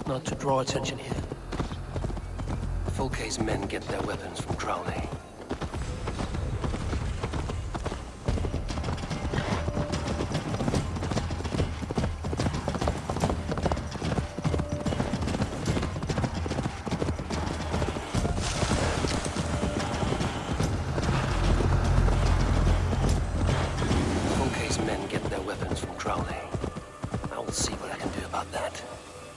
not to draw attention here. Fulke's men get their weapons from Crowley. Fulke's men get their weapons from Crowley. I will see what I can do about that.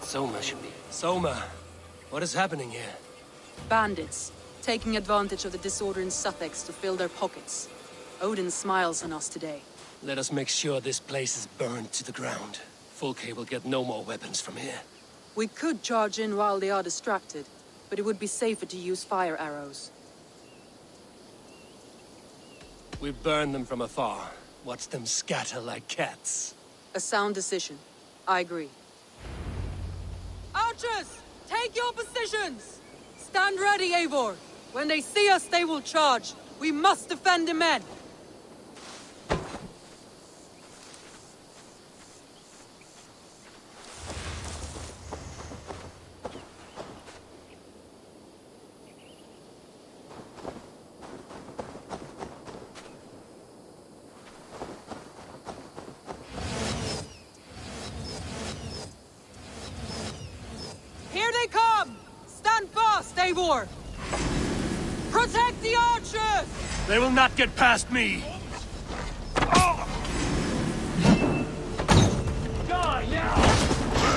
Soma should be... Soma, what is happening here? Bandits, taking advantage of the disorder in Sussex to fill their pockets. Odin smiles on us today. Let us make sure this place is burned to the ground. Fulke will get no more weapons from here. We could charge in while they are distracted, but it would be safer to use fire arrows. We burn them from afar. Watch them scatter like cats. A sound decision. I agree. Archers! Take your positions! Stand ready, Eivor! When they see us, they will charge. We must defend the men! Here they come! Stand fast, Eivor! Protect the archers! They will not get past me! Die now!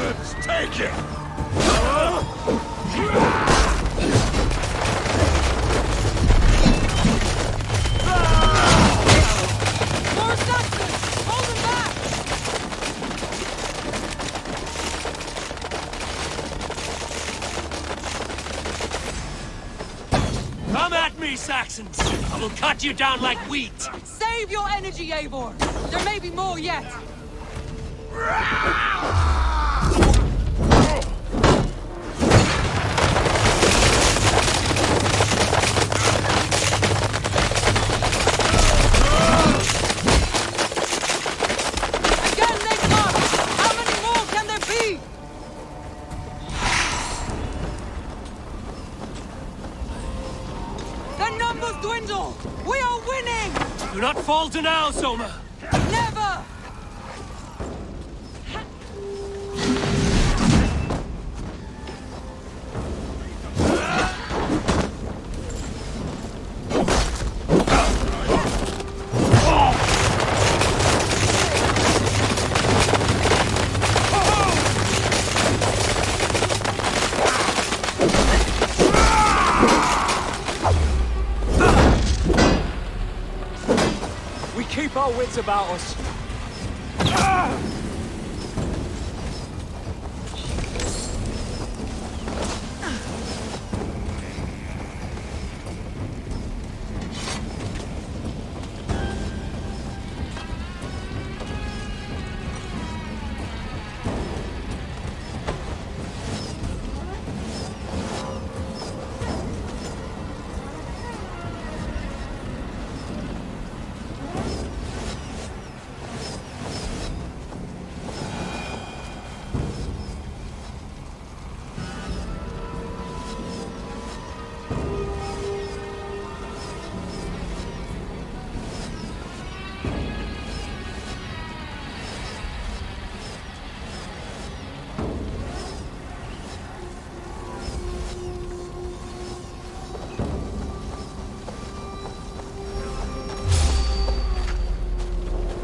Let's take it! More Saxons! Hold them back! Come at me, Saxons! I will cut you down like wheat! Save your energy, Eivor! There may be more yet! Again they come! How many more can there be? Their numbers dwindle! We are winning! Do not falter now, Soma! Never! We keep our wits about us.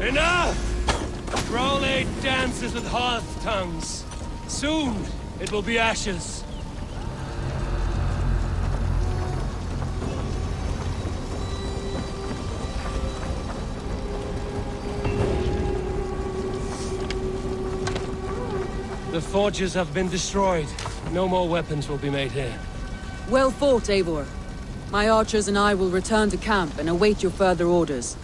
Enough! Crowley dances with hearth tongues. Soon, it will be ashes. The forges have been destroyed. No more weapons will be made here. Well fought, Eivor. My archers and I will return to camp and await your further orders.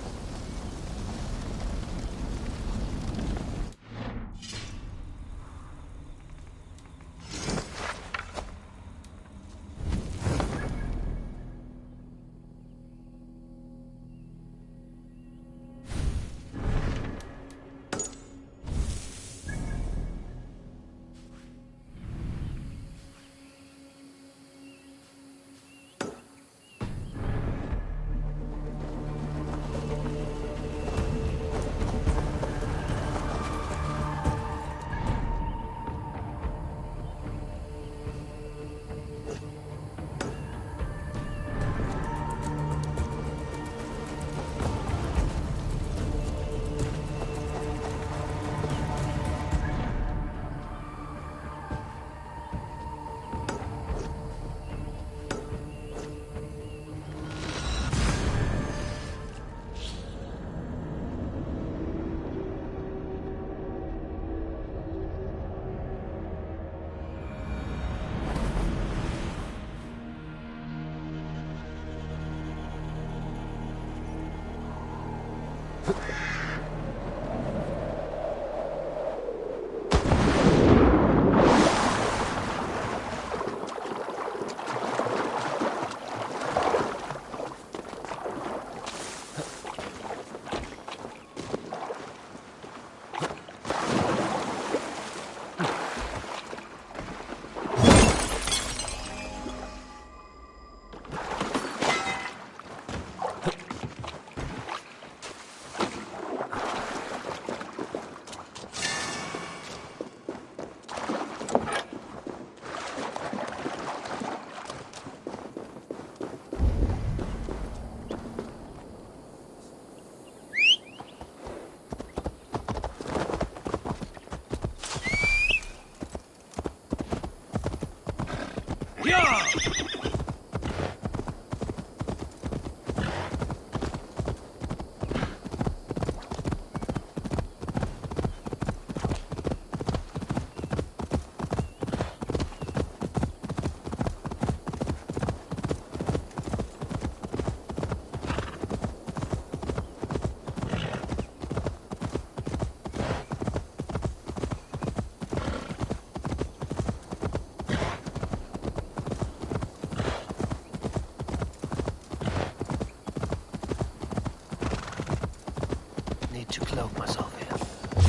To cloak myself here.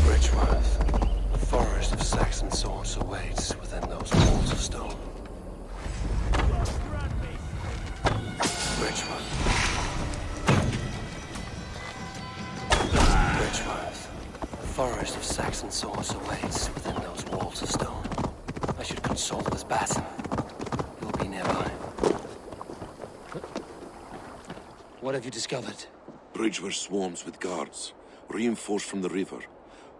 Bridgeworth. A forest of Saxon swords awaits within those walls of stone. Bridgeworth. Bridgeworth. A forest of Saxon swords awaits within those walls of stone. I should consult with Batten. He'll be nearby. What have you discovered? Bridgeworth swarms with guards, reinforced from the river.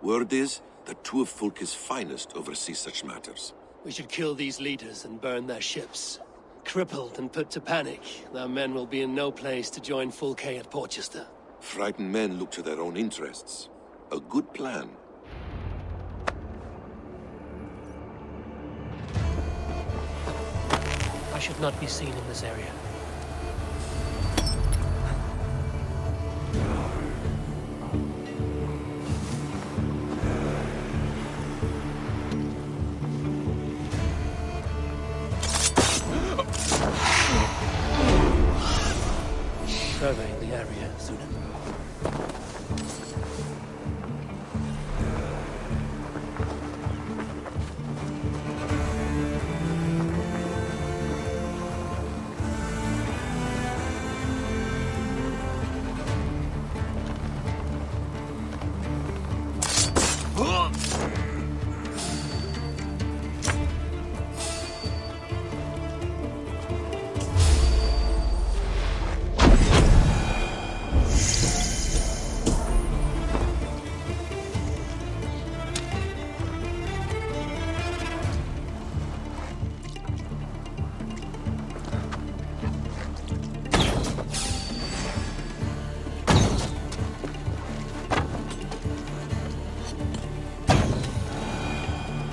Word is that two of Fulke's finest oversee such matters. We should kill these leaders and burn their ships. Crippled and put to panic, their men will be in no place to join Fulke at Portchester. Frightened men look to their own interests. A good plan. I should not be seen in this area. Surveying the area, Sunan.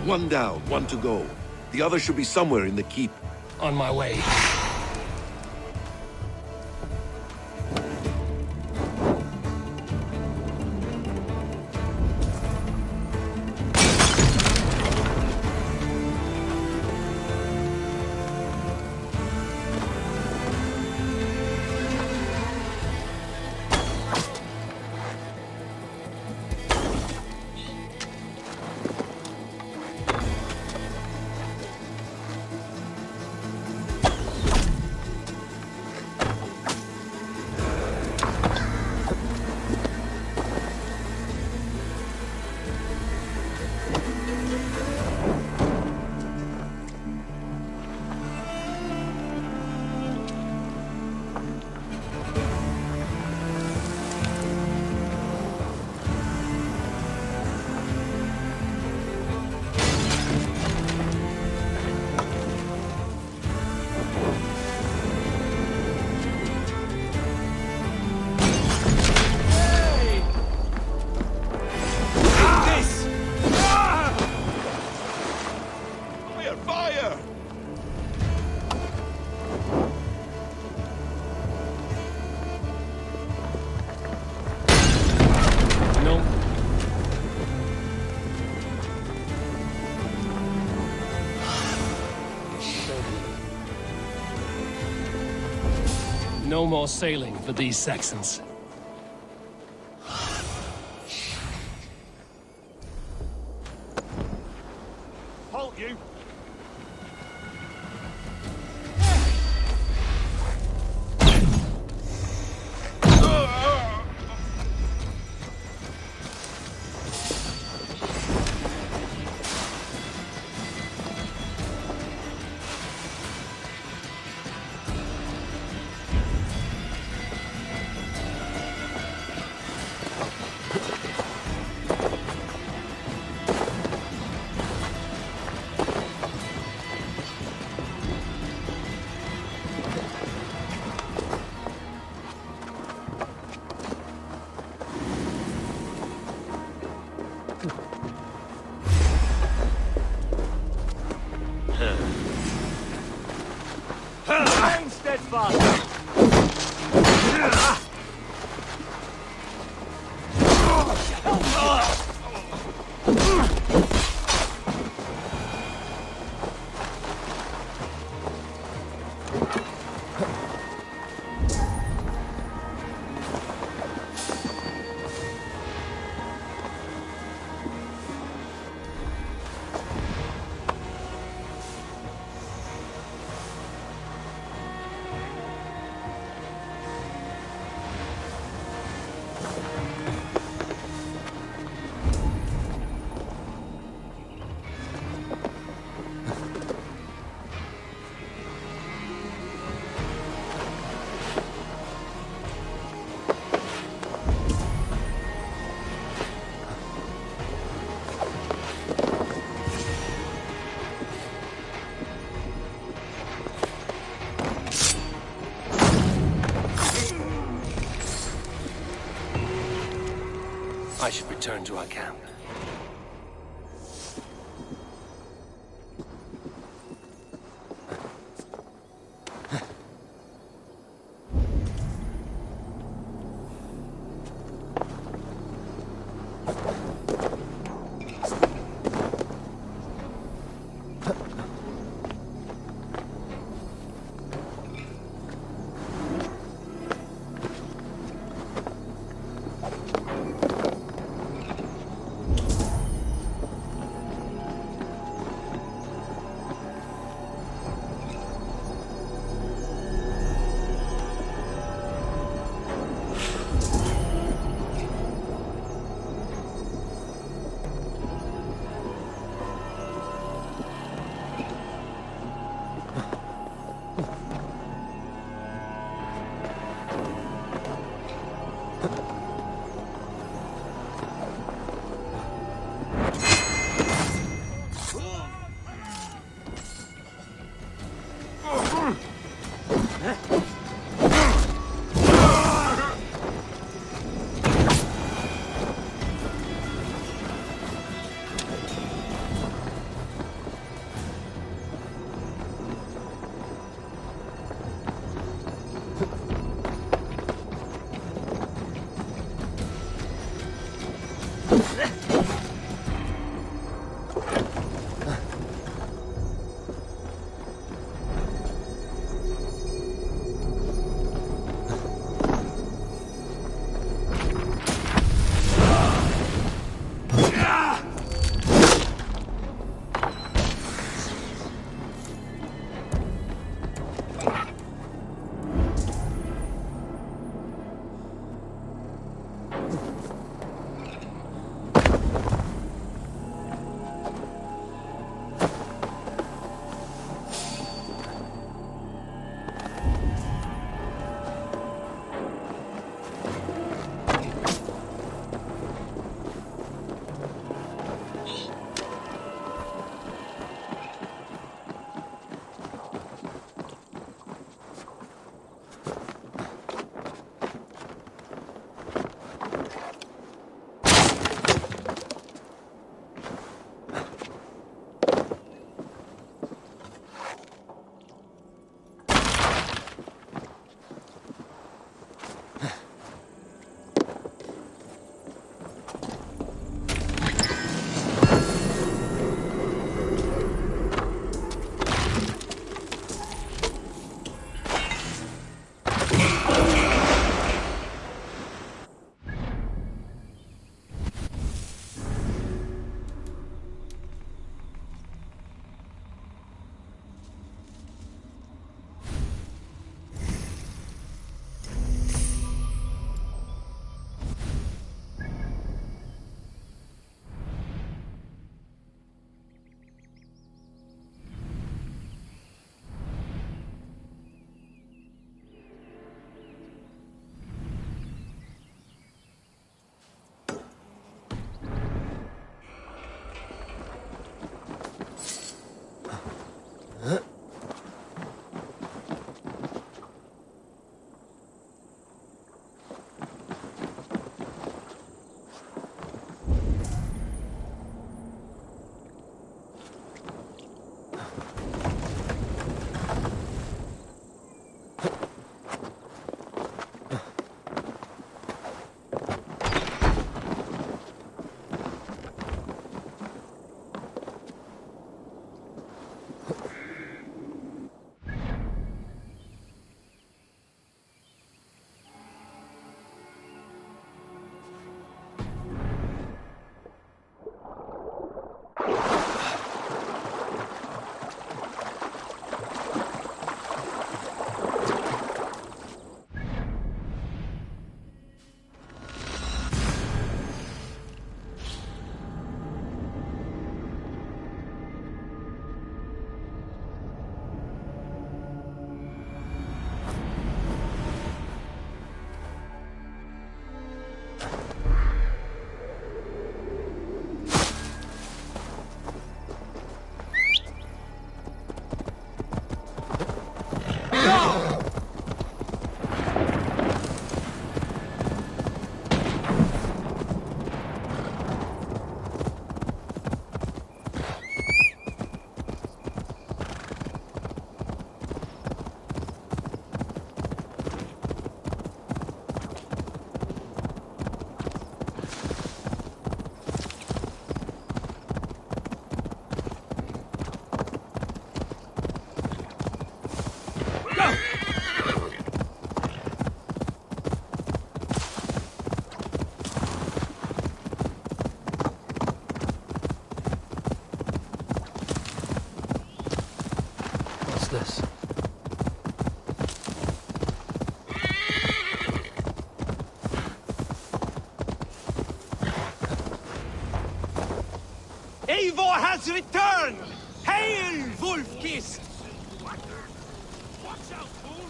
One down, one to go. The other should be somewhere in the keep. On my way. No more sailing for these Saxons. Halt you! Remain steadfast! I should return to our camp. Eivor has returned! Hail, Wolf-Kissed! Watch out, fool!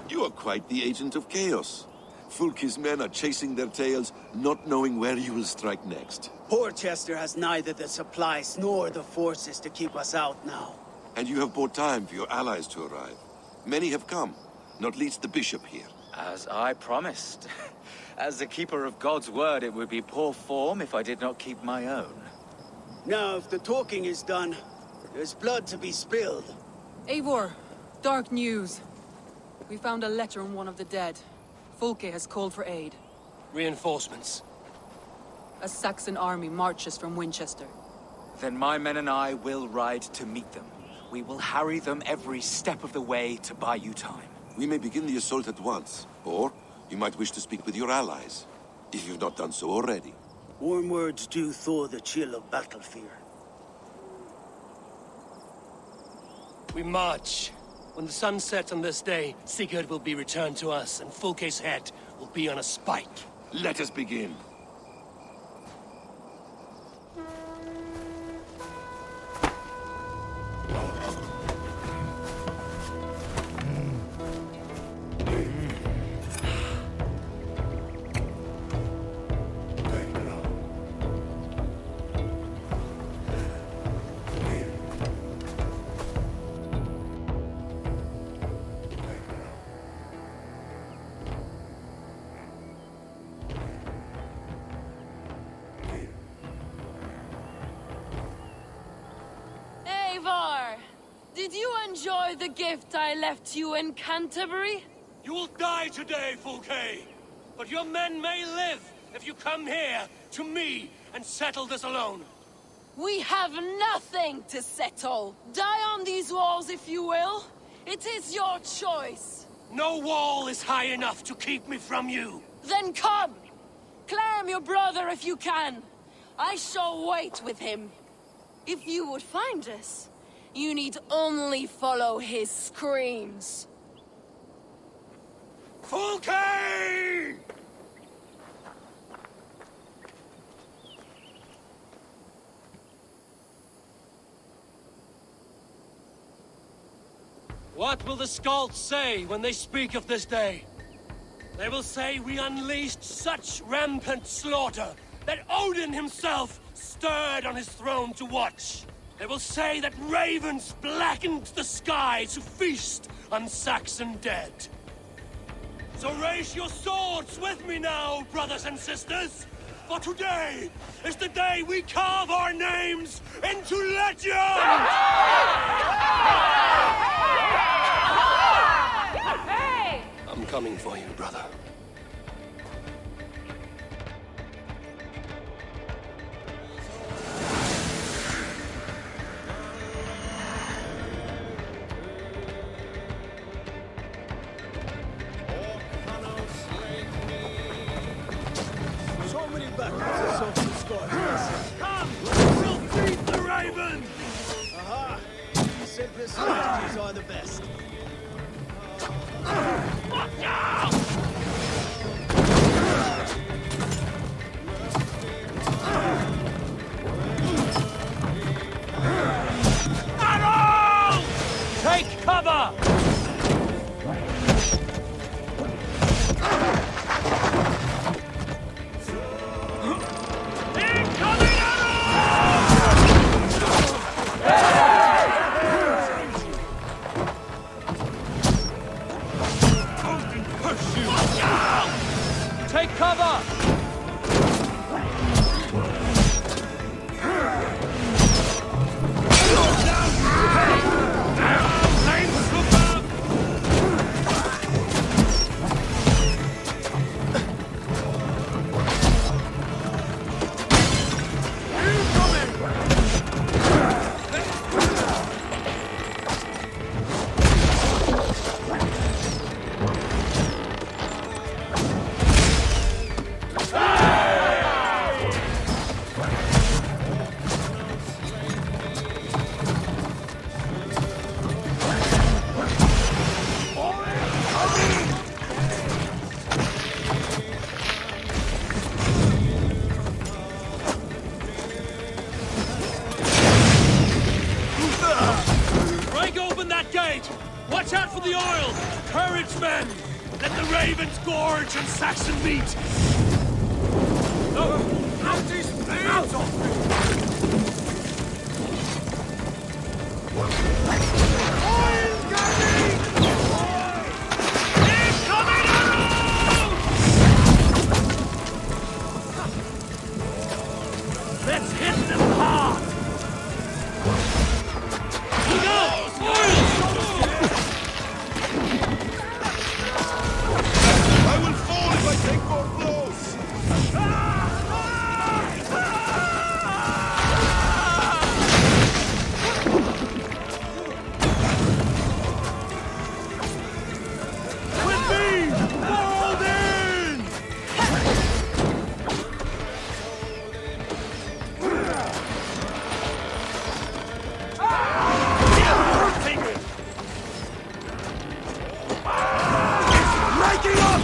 You are quite the agent of chaos. Fulke's men are chasing their tails, not knowing where you will strike next. Porchester has neither the supplies nor the forces to keep us out now. And you have bought time for your allies to arrive. Many have come, not least the bishop here. As I promised. As the keeper of God's word, it would be poor form if I did not keep my own. Now, if the talking is done, there's blood to be spilled. Eivor, dark news. We found a letter on one of the dead. Fulke has called for aid. Reinforcements. A Saxon army marches from Winchester. Then my men and I will ride to meet them. We will harry them every step of the way to buy you time. We may begin the assault at once, or you might wish to speak with your allies, if you've not done so already. Warm words do thaw the chill of battle fear. We march. When the sun sets on this day, Sigurd will be returned to us, and Fulke's head will be on a spike. Let us begin. Eivor! Did you enjoy the gift I left you in Canterbury? You will die today, Fulke! But your men may live if you come here, to me, and settle this alone. We have nothing to settle. Die on these walls if you will. It is your choice. No wall is high enough to keep me from you. Then come! Claim your brother if you can. I shall wait with him. If you would find us, you need only follow his screams. Fulke! What will the Skalds say when they speak of this day? They will say we unleashed such rampant slaughter that Odin himself stirred on his throne to watch. They will say that ravens blackened the sky to feast on Saxon dead. So raise your swords with me now, brothers and sisters! For today is the day we carve our names into legend! I'm coming for you, brother. So many battles are so few scars. Come! We'll feed the raven! Aha! These simplest strategies are the best. Arrow! Take cover! Incoming arrow! Watch out for the oil! Courage, men! Let the ravens gorge on Saxon meat! Out his hands off me! Oil coming! Incoming arrows! Let's hit them hard! Look out! Oil! I will fall if I take more blows! With me! Hold in! Making up!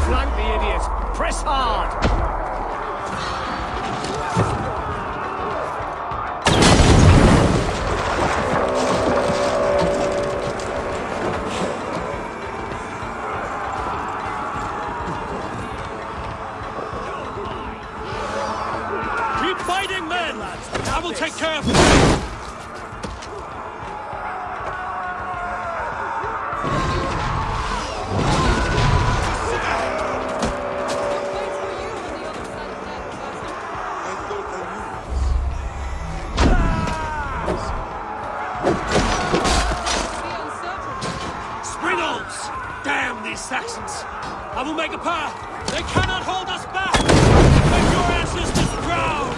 Flank the idiot! Press hard! Keep fighting, men! I will take care of you! Wait for you on the other side of that chasm. I thought I knew. Be uncertain. Springles! Damn these Saxons! I will make a path! They cannot hold us back! Make your ancestors proud!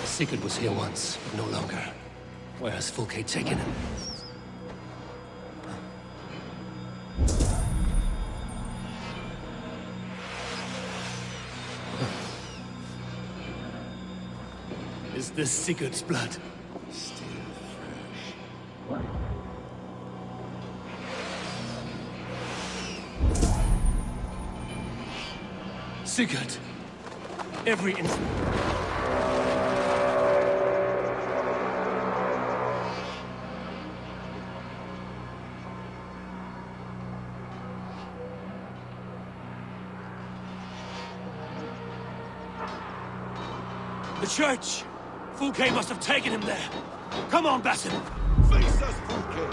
Sigurd was here once, but no longer. Where has Fulke taken him? Is this Sigurd's blood? Still fresh. Sigurd! Every instant. The church! Fulke must have taken him there. Come on, Basim! Face us, Fulke!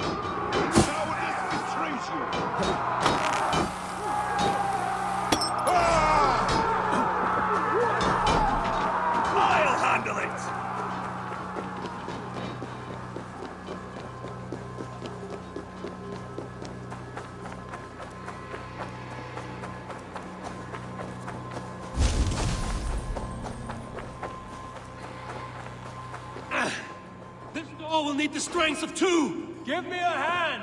Cowardice betrays you! I'll handle it! This door will need the strength of two! Give me a hand!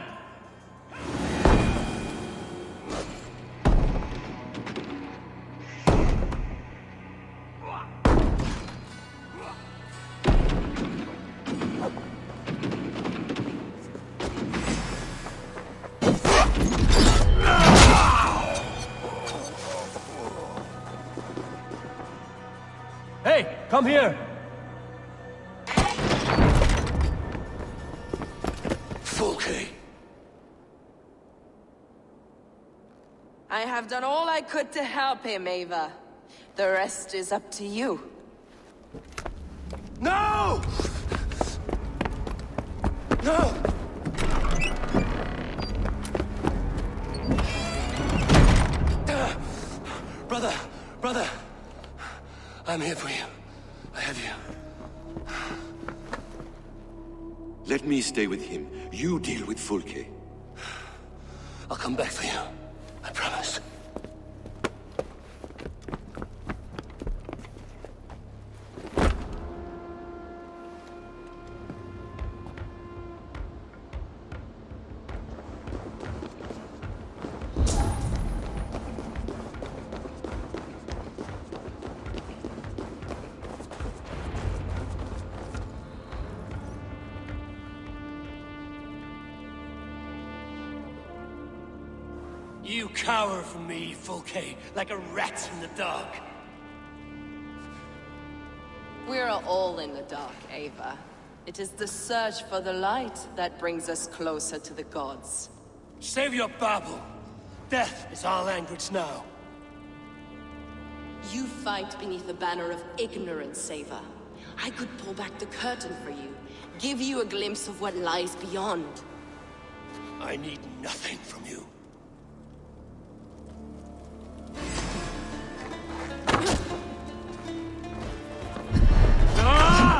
Hey, come here! Fulke! I have done all I could to help him, Ava. The rest is up to you. No! No! Brother! I'm here for you. I have you. Let me stay with him. You deal with Fulke. I'll come back for you. I promise. You cower from me, Fulke, like a rat in the dark. We're all in the dark, Ava. It is the search for the light that brings us closer to the gods. Save your babble. Death is our language now. You fight beneath the banner of ignorance, Ava. I could pull back the curtain for you, give you a glimpse of what lies beyond. I need nothing from you.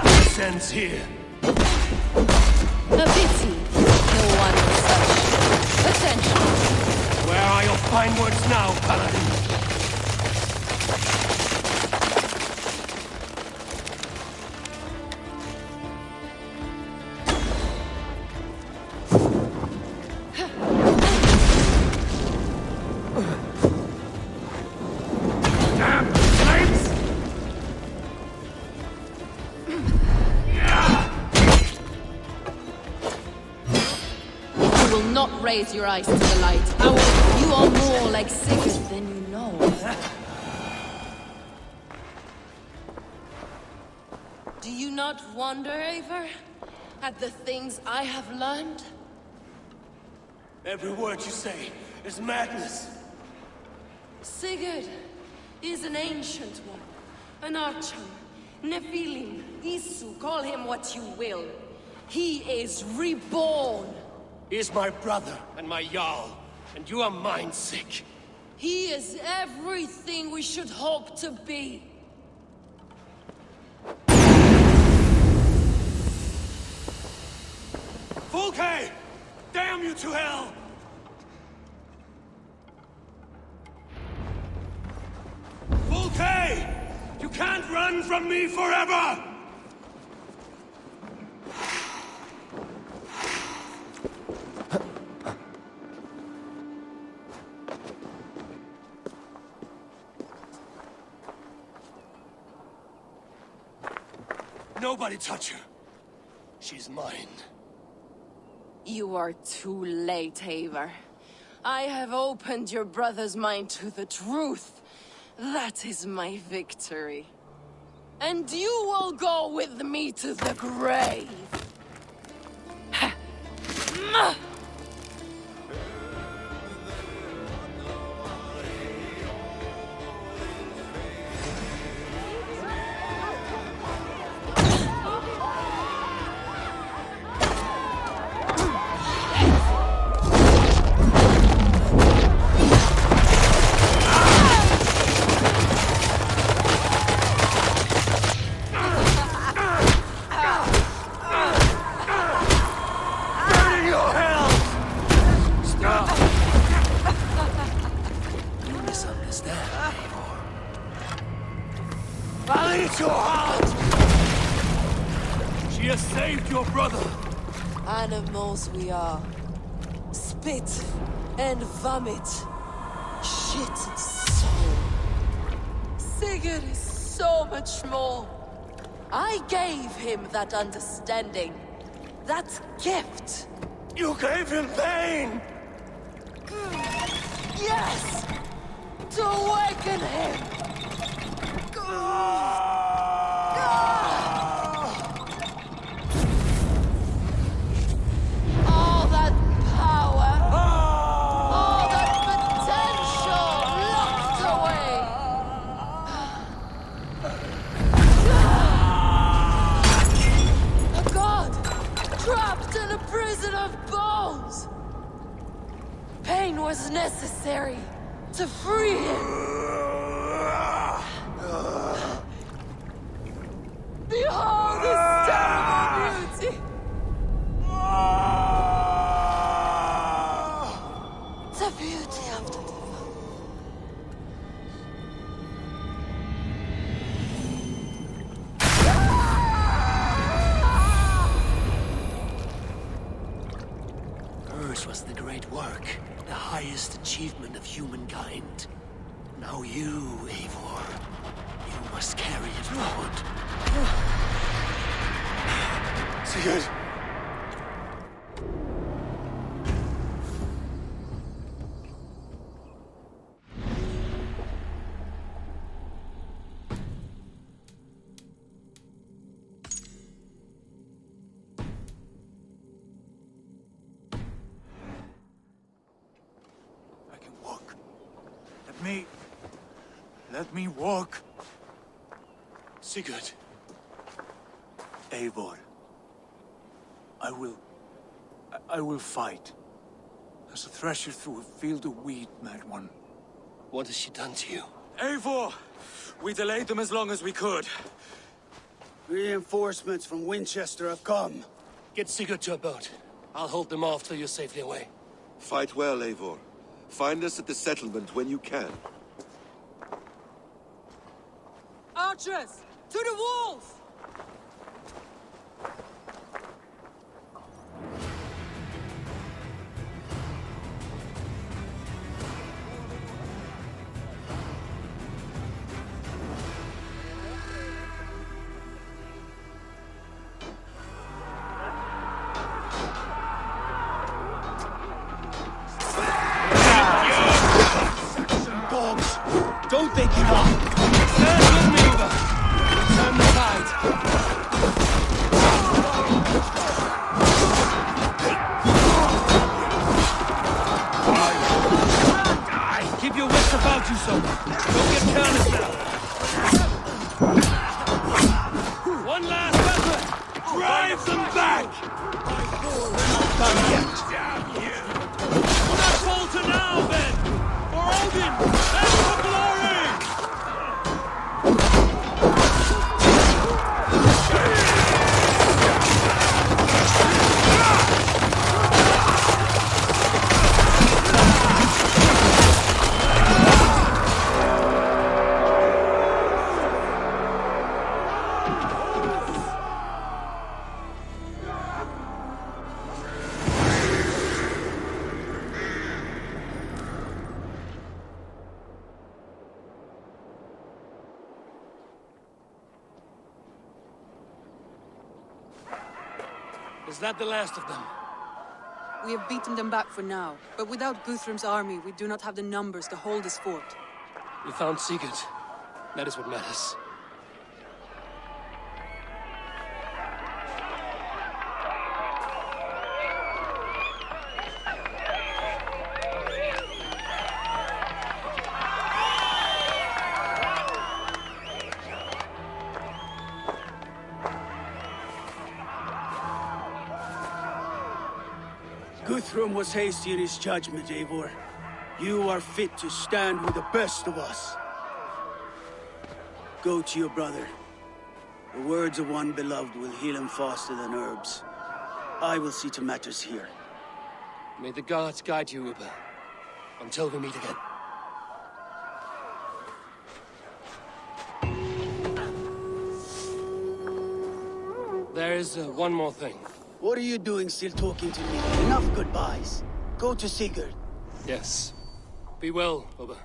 This ends here. A pity. No one with such potential. Where are your fine words now, Paladin? Damn flames! You will not raise your eyes to the light. You are more like Sigurd than you know. Do you not wonder, Eivor, at the things I have learned? Every word you say is madness. Sigurd is an ancient one. An archer. Nephilim. Isu. Call him what you will. He is reborn. He is my brother and my Jarl, and you are mind-sick. He is everything we should hope to be. Fulke! Damn you to hell! Fulke! You can't run from me forever! Nobody touch her. She's mine. You are too late, Eivor. I have opened your brother's mind to the truth. That is my victory. And you will go with me to the grave. I'll eat your heart! She has saved your brother! Animals we are. Spit and vomit. Shit and soul. Sigurd is so much more. I gave him that understanding. That gift. You gave him pain! Yes! To awaken him! All that power, all that potential locked away. A god trapped in a prison of bones. Pain was necessary to free him. Behold this terrible beauty! The beauty of the divine. Hers was the great work, the highest achievement of humankind. Now you, Eivor, you must carry it forward. Sigurd! I can walk. Let me walk. Sigurd! Eivor. I will fight. As a thresher through a field of wheat, mad one. What has she done to you? Eivor! We delayed them as long as we could. Reinforcements from Winchester have come. Get Sigurd to a boat. I'll hold them off till you're safely away. Fight well, Eivor. Find us at the settlement when you can. Archers! To the walls! Dogs! Don't they give up! Stand with me, Eivor! Turn the tide! Told you so. Don't get careless now. One last effort! Drive them back! Done yet. Do not falter now, then! For Odin and for glory! Is that the last of them? We have beaten them back for now, but without Guthrum's army, we do not have the numbers to hold this fort. We found Sigurd. That is what matters. Guthrum was hasty in his judgment, Eivor. You are fit to stand with the best of us. Go to your brother. The words of one beloved will heal him faster than herbs. I will see to matters here. May the gods guide you, Uber. Until we meet again. There is one more thing. What are you doing still talking to me? Enough goodbyes. Go to Sigurd. Yes. Be well, Uber.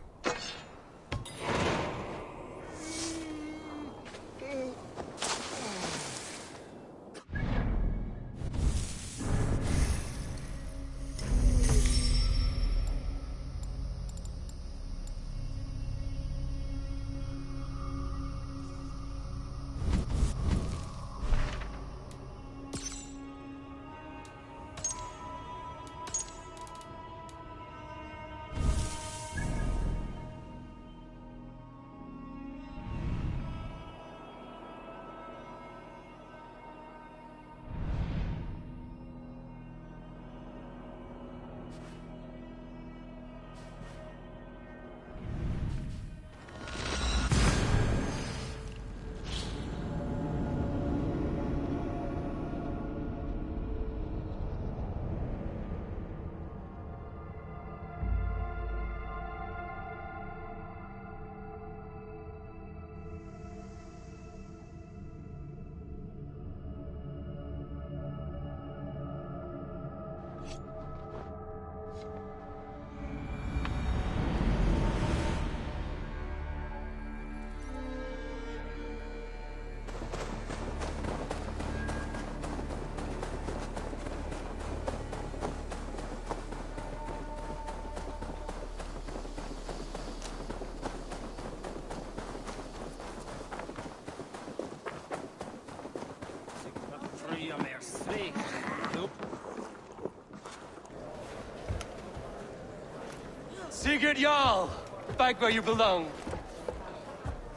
Sigurd Jarl! Back where you belong.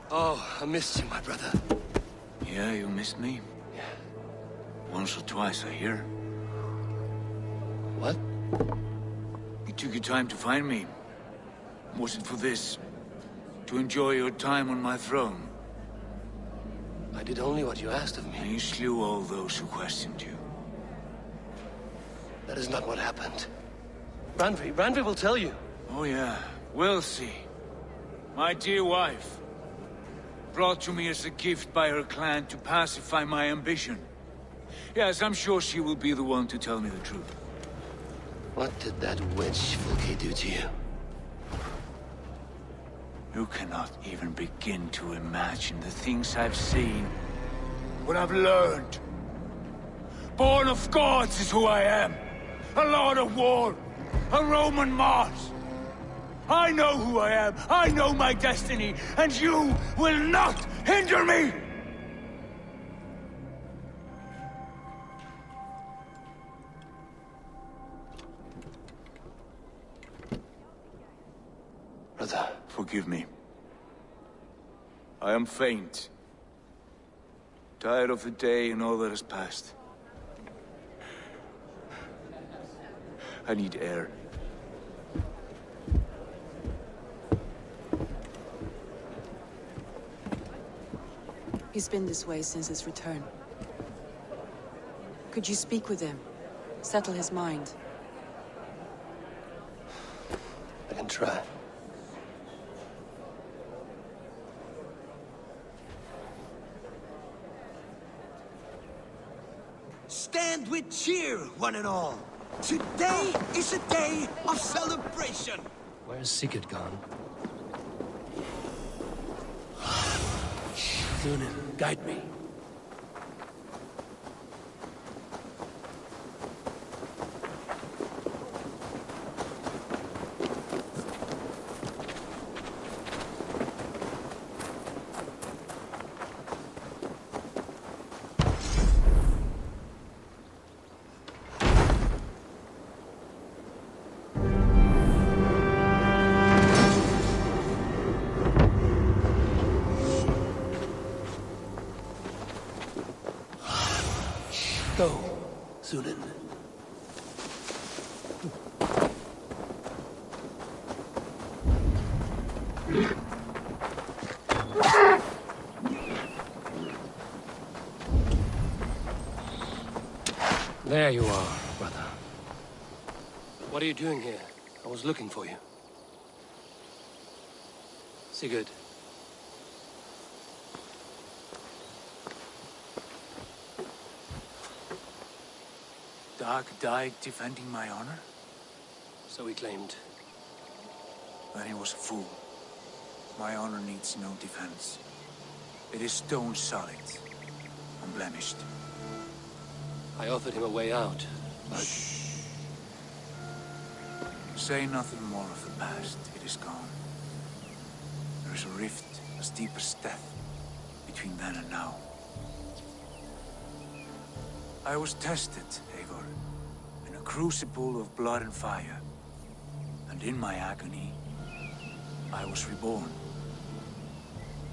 Oh, I missed you, my brother. Yeah, you missed me? Yeah. Once or twice, I hear. What? You took your time to find me. Was it for this? To enjoy your time on my throne? I did only what you asked of And me. you slew all those who questioned you. That is not what happened. Randvi will tell you. Oh yeah, we'll see. My dear wife, brought to me as a gift by her clan to pacify my ambition. Yes, I'm sure she will be the one to tell me the truth. What did that witch Fulke do to you? You cannot even begin to imagine the things I've seen. What I've learned. Born of gods is who I am. A lord of war. A Roman Mars. I know who I am. I know my destiny. And you will not hinder me! Brother. Forgive me. I am faint. Tired of the day and all that has passed. I need air. He's been this way since his return. Could you speak with him? Settle his mind? I can try. Stand with cheer, one and all. Today is a day of celebration. Where's Sigurd gone? Lunin, guide me. Go, Zunin. There you are, brother. What are you doing here? I was looking for you. Sigurd. Dag died defending my honor? So he claimed. Then he was a fool. My honor needs no defense. It is stone solid, unblemished. I offered him a way out, but... Shh. Say nothing more of the past. It is gone. There is a rift as deep as death between then and now. I was tested, Eivor, in a crucible of blood and fire. And in my agony, I was reborn.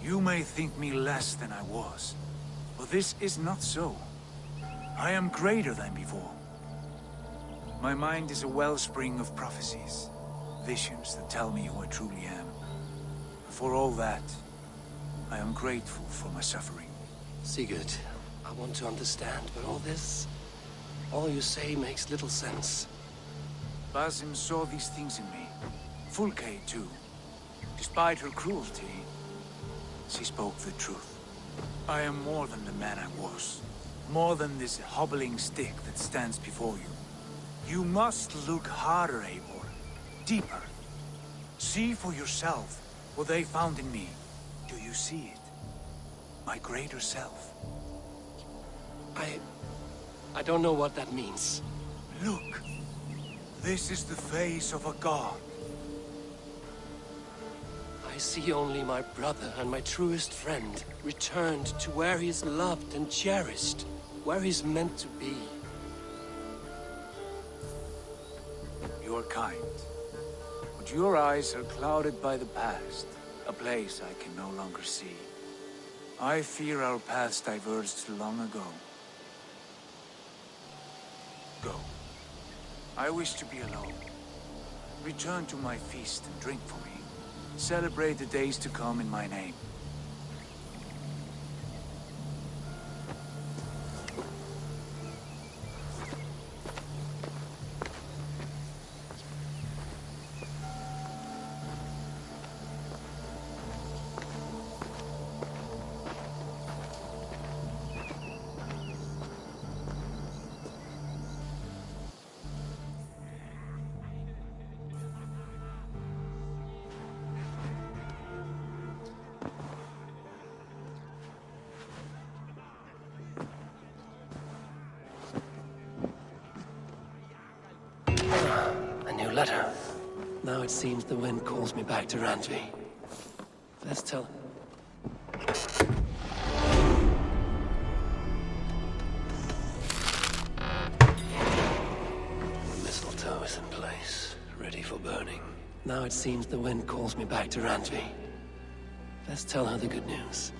You may think me less than I was, but this is not so. I am greater than before. My mind is a wellspring of prophecies, visions that tell me who I truly am. For all that, I am grateful for my suffering. Sigurd, I want to understand, but all you say makes little sense. Basim saw these things in me. Fulke, too. Despite her cruelty, she spoke the truth. I am more than the man I was. More than this hobbling stick that stands before you. You must look harder, Eivor. Deeper. See for yourself what they found in me. Do you see it? My greater self. I don't know what that means. Look. This is the face of a god. I see only my brother and my truest friend returned to where he is loved and cherished, where he's meant to be. You are kind. But your eyes are clouded by the past, a place I can no longer see. I fear our paths diverged long ago. Go. I wish to be alone. Return to my feast and drink for me. Celebrate the days to come in my name. A new letter. Now it seems the wind calls me back to Randvi. Let's tell him. The mistletoe is in place, ready for burning. Now it seems the wind calls me back to Randvi. Let's tell her the good news.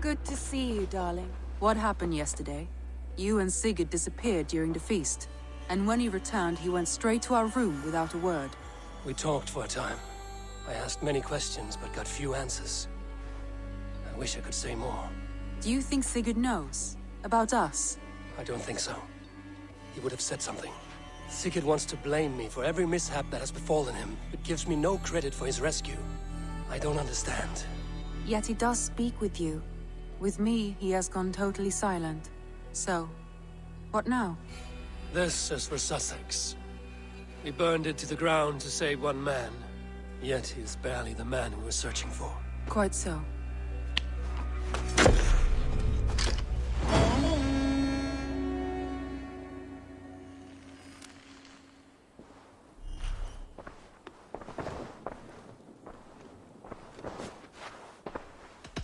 Good to see you, darling. What happened yesterday? You and Sigurd disappeared during the feast. And when he returned, he went straight to our room without a word. We talked for a time. I asked many questions, but got few answers. I wish I could say more. Do you think Sigurd knows? About us? I don't think so. He would have said something. Sigurd wants to blame me for every mishap that has befallen him, but gives me no credit for his rescue. I don't understand. Yet he does speak with you. With me, he has gone totally silent. So, what now? This is for Sussex. We burned it to the ground to save one man. Yet he is barely the man we were searching for. Quite so.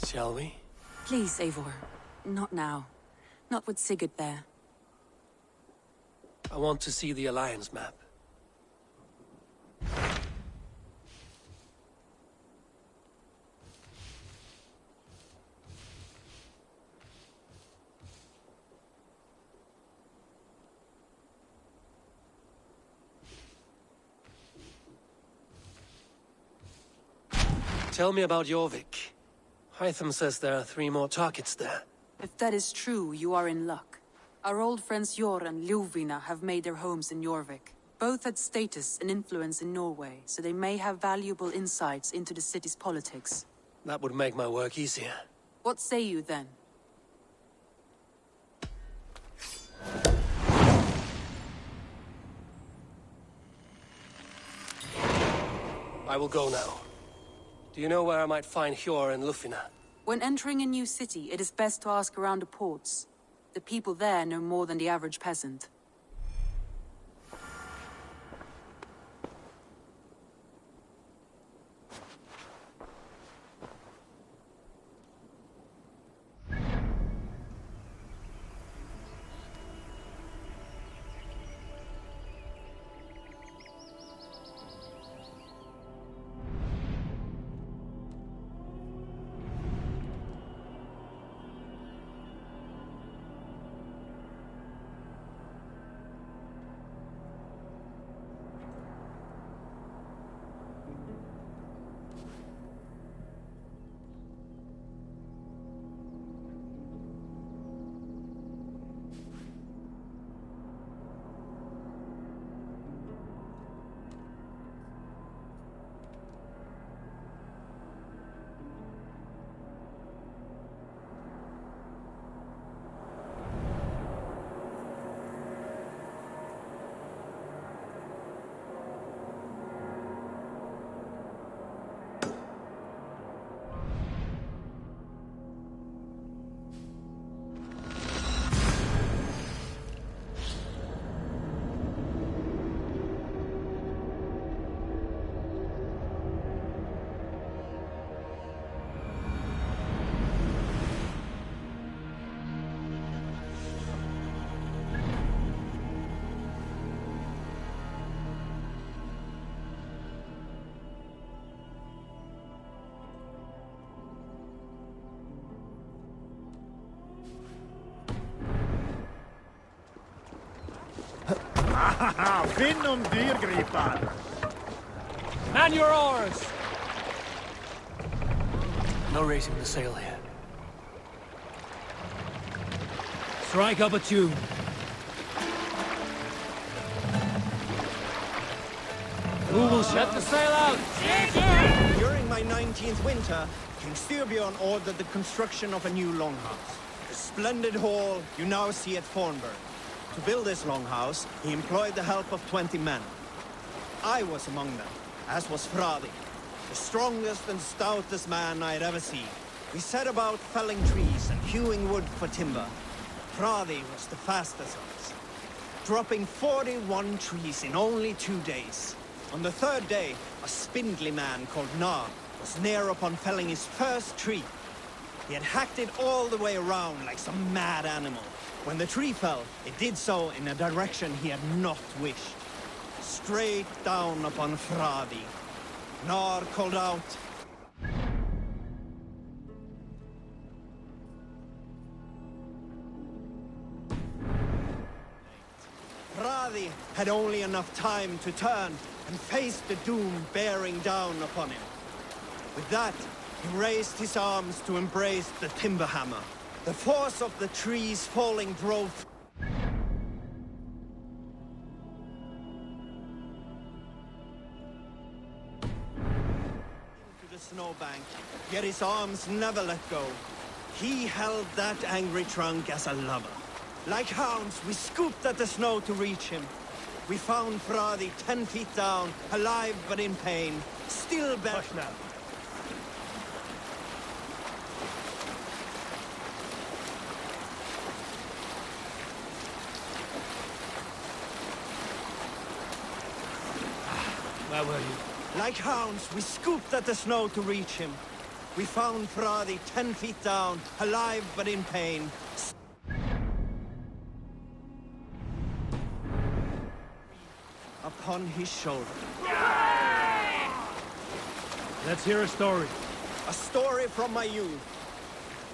Shall we? Please, Eivor. Not now. Not with Sigurd there. I want to see the Alliance map. Tell me about Jorvik. Hytham says there are 3 more targets there. If that is true, you are in luck. Our old friends Jor and Ljuvina have made their homes in Jorvik. Both had status and influence in Norway, so they may have valuable insights into the city's politics. That would make my work easier. What say you then? I will go now. Do you know where I might find Hjor and Lufina? When entering a new city, it is best to ask around the ports. The people there know more than the average peasant. Vind om dyrgripar! Man your oars! No raising the sail here. Strike up a tune. Who will set the sail out? During my 19th winter, King Styrbjorn ordered the construction of a new longhouse. The splendid hall you now see at Fornburg. To build this longhouse, he employed the help of 20 men. I was among them, as was Fradi, the strongest and stoutest man I had ever seen. We set about felling trees and hewing wood for timber. Fradi was the fastest of us, dropping 41 trees in only 2 days. On the third day, a spindly man called Nar was near upon felling his first tree. He had hacked it all the way around like some mad animal. When the tree fell, it did so in a direction he had not wished. Straight down upon Fradi. Nar called out, Fradi had only enough time to turn and face the doom bearing down upon him. With that, he raised his arms to embrace the timber hammer. The force of the trees falling drove into the snowbank, yet his arms never let go. He held that angry trunk as a lover. Like hounds, we scooped at the snow to reach him. We found Fradi 10 feet down, alive but in pain, still bent. Hush now. Where were you? Like hounds, we scooped at the snow to reach him. We found Fradi 10 feet down, alive but in pain. Upon his shoulder. Let's hear a story. A story from my youth.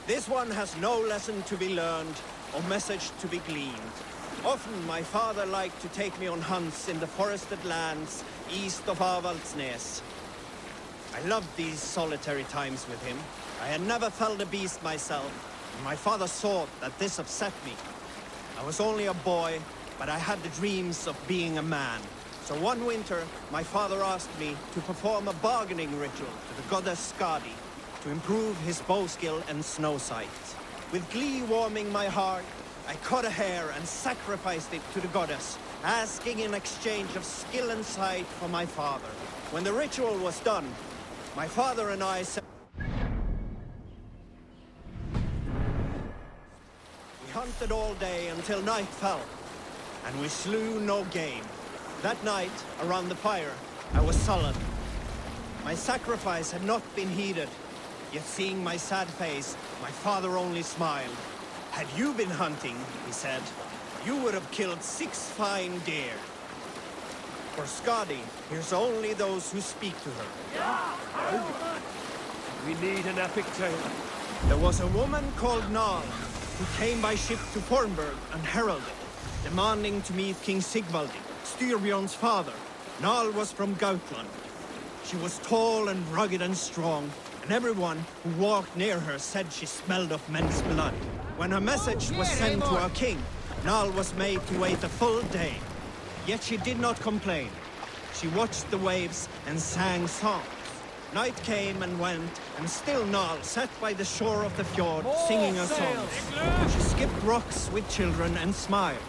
This one has no lesson to be learned or message to be gleaned. Often my father liked to take me on hunts in the forested lands east of Avaldsnes. I loved these solitary times with him. I had never felled a beast myself, and my father saw that this upset me. I was only a boy, but I had the dreams of being a man. So one winter, my father asked me to perform a bargaining ritual to the goddess Skadi to improve his bow skill and snow sight. With glee warming my heart, I cut a hare and sacrificed it to the goddess, asking in exchange of skill and sight for my father. When the ritual was done, my father and I said, we hunted all day until night fell, and we slew no game. That night, around the fire, I was sullen. My sacrifice had not been heeded, yet seeing my sad face, my father only smiled. Had you been hunting, he said, you would have killed 6 fine deer. For Skadi, here's only those who speak to her. We need an epic tale. There was a woman called Nal, who came by ship to Fornburg and heralded, demanding to meet King Sigvaldi, Styrbjorn's father. Nal was from Gautland. She was tall and rugged and strong, and everyone who walked near her said she smelled of men's blood. When her message was sent to our king, Nal was made to wait a full day. Yet she did not complain. She watched the waves and sang songs. Night came and went, and still Nal sat by the shore of the fjord singing her songs. She skipped rocks with children and smiled.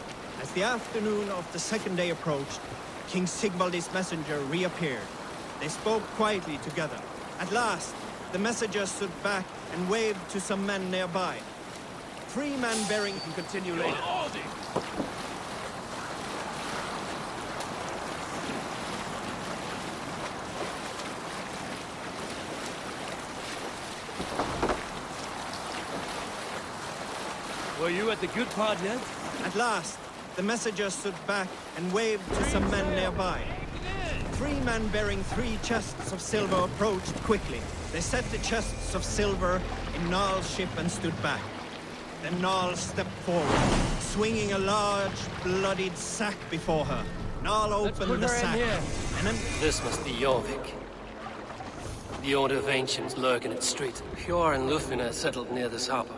As the afternoon of the second day approached, King Sigvaldi's messenger reappeared. They spoke quietly together. At last, the messenger stood back and waved to some men nearby. 3 men bearing... You can continue later. Were you at the good part yet? At last, the messenger stood back and waved to some men nearby. 3 men bearing 3 chests of silver approached quickly. They set the chests of silver in Nal's ship and stood back. Then Nal stepped forward, swinging a large, bloodied sack before her. Nal Let's opened put the her in sack. here. And then This must be Jorvik. The Order of Ancients lurk in its street. Hjor and Lufina settled near this harbor.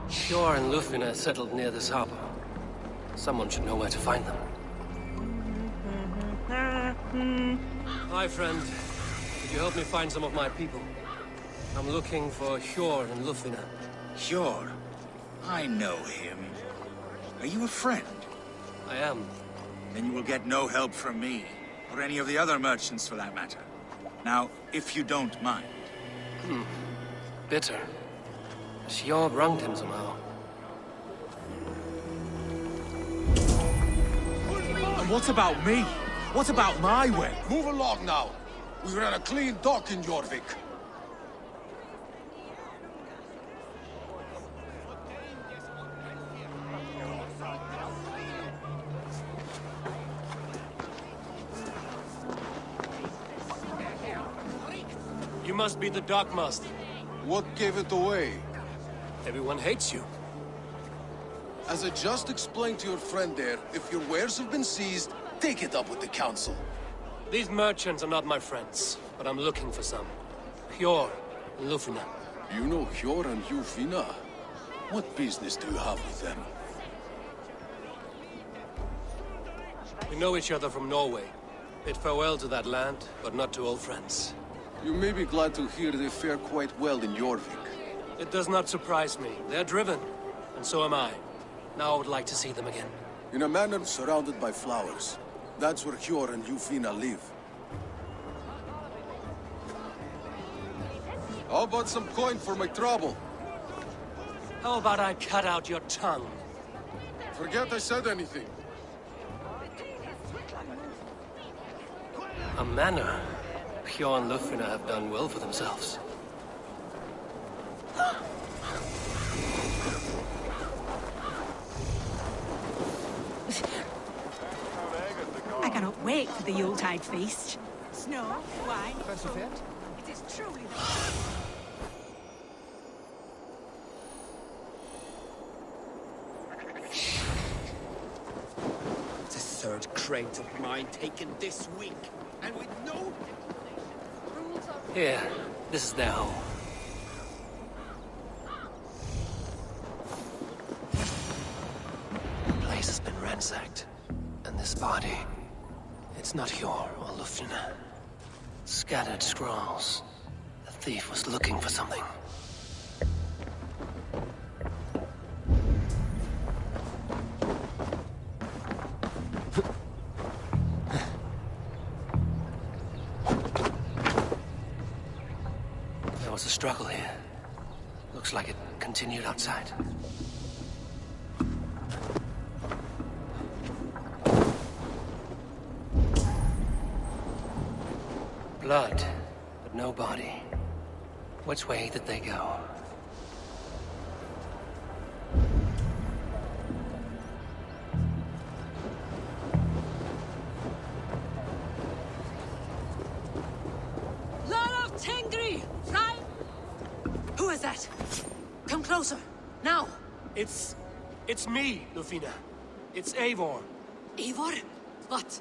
Hjor and Lufina settled near this harbor. Someone should know where to find them. Hi, friend. Could you help me find some of my people? I'm looking for Hjor and Lufina. Hjor? I know him. Are you a friend? I am. Then you will get no help from me, or any of the other merchants for that matter. Now, if you don't mind. Bitter. Has Hjor wronged him somehow? And what about me? What about my way? Move along now. We ran a clean dock in Jorvik. You must be the dockmaster. What gave it away? Everyone hates you. As I just explained to your friend there, if your wares have been seized, take it up with the council. These merchants are not my friends, but I'm looking for some. Hjor and Lufina. You know Hjor and Lufina? What business do you have with them? We know each other from Norway. Bid farewell to that land, but not to old friends. You may be glad to hear they fare quite well in Jorvik. It does not surprise me. They're driven, and so am I. Now I would like to see them again. In a manor surrounded by flowers. That's where Hjor and Lufina live. How about some coin for my trouble? How about I cut out your tongue? Forget I said anything. A manor. Hjor and Lufina have done well for themselves. I cannot wait for the Yuletide feast. Snow, wine, food. It is truly The third crate of mine taken this week, and with no... Here, this is their home. The place has been ransacked. And this body, it's not Hjor or Lufina. Scattered scrolls. The thief was looking for something. There was a struggle here. Looks like it continued outside. Blood, but no body. Which way did they go? Lord of Tengri! Right? Who is that? Come closer, now! It's me, Lufina. It's Eivor. Eivor? What?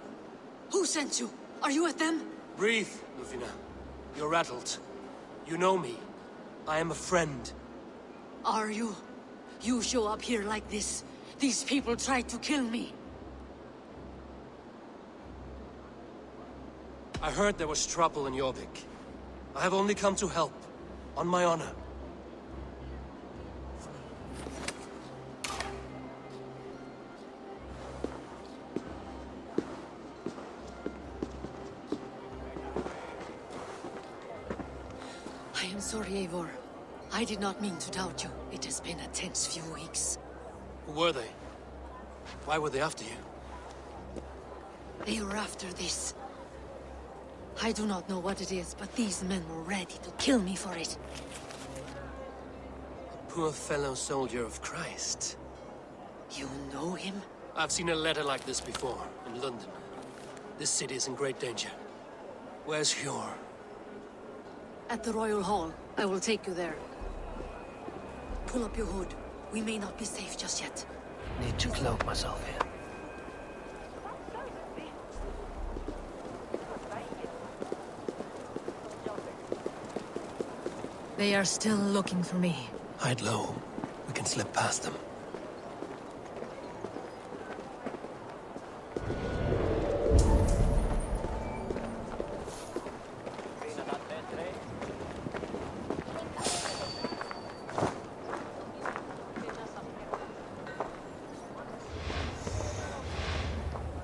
Who sent you? Are you with them? Breathe, Lufina. You're rattled. You know me. I am a friend. Are you? You show up here like this. These people tried to kill me. I heard there was trouble in Jorvik. I have only come to help. On my honor. I am sorry, Eivor. I did not mean to doubt you. It has been a tense few weeks. Who were they? Why were they after you? They were after this. I do not know what it is, but these men were ready to kill me for it. A poor fellow soldier of Christ. You know him? I've seen a letter like this before, in London. This city is in great danger. Where's Hjor? At the Royal Hall. I will take you there. Pull up your hood. We may not be safe just yet. Need to cloak myself here. They are still looking for me. Hide low. We can slip past them.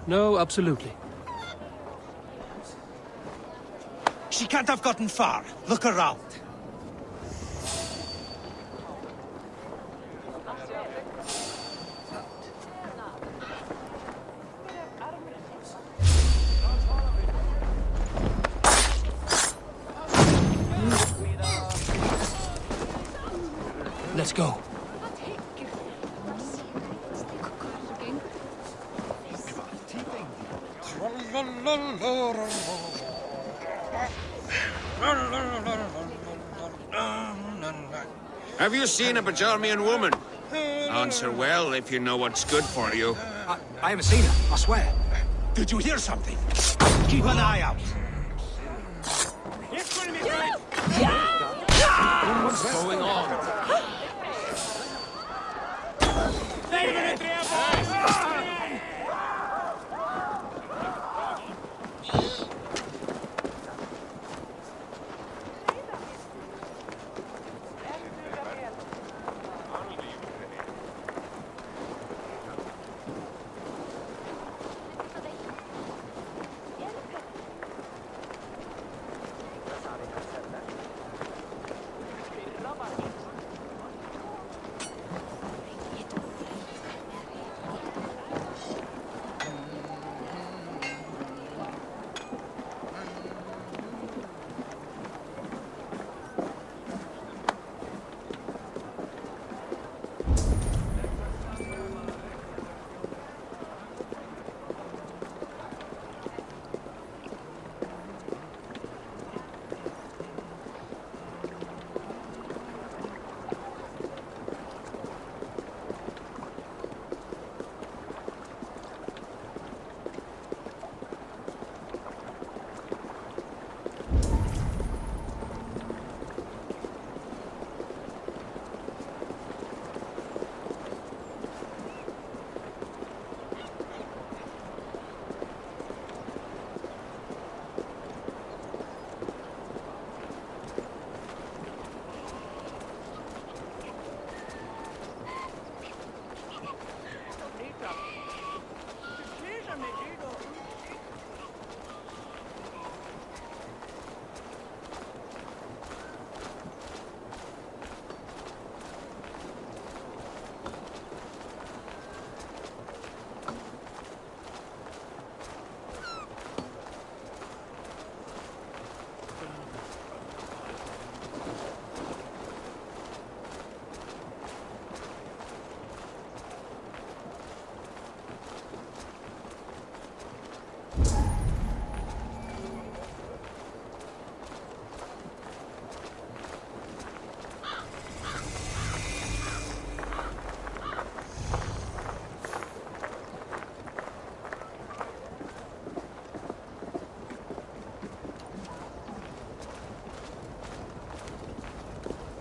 No, absolutely. She can't have gotten far. Look around. Let's go. Have you seen a Bajarmian woman? Answer well if you know what's good for you. I haven't seen her, I swear. Did you hear something? Keep an eye out. What's going on?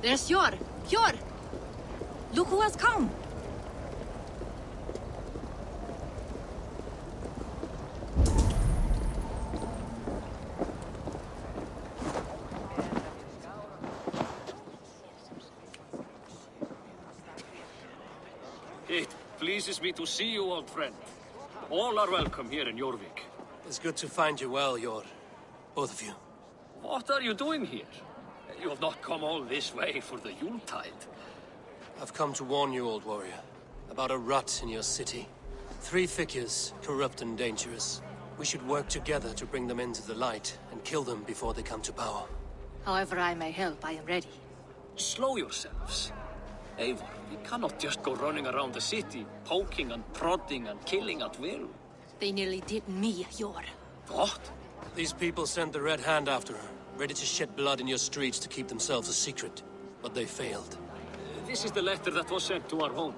There's Yor! Yor! Look who has come! It pleases me to see you, old friend. All are welcome here in Jorvik. It's good to find you well, Yor. Both of you. What are you doing here? You have not come all this way for the Yuletide. I've come to warn you, old warrior, about a rut in your city. 3 figures, corrupt and dangerous. We should work together to bring them into the light and kill them before they come to power. However I may help, I am ready. Slow yourselves. Eivor, we cannot just go running around the city, poking and prodding and killing at will. They nearly did me, Yor. What? These people sent the Red Hand after her, ready to shed blood in your streets to keep themselves a secret. But they failed. This is the letter that was sent to our home.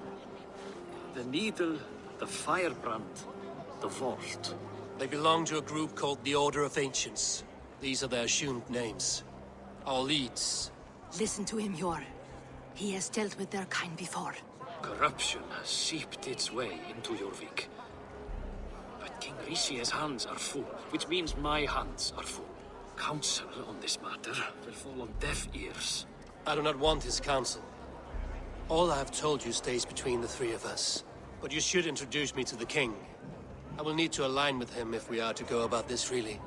The needle, the firebrand, the vault. They belong to a group called the Order of Ancients. These are their assumed names. Our leads. Listen to him, Yor. He has dealt with their kind before. Corruption has seeped its way into Jorvik. But King Rici's hands are full, which means my hands are full. Counsel on this matter will fall on deaf ears. I do not want his counsel. All I have told you stays between the three of us. But you should introduce me to the king. I will need to align with him if we are to go about this freely.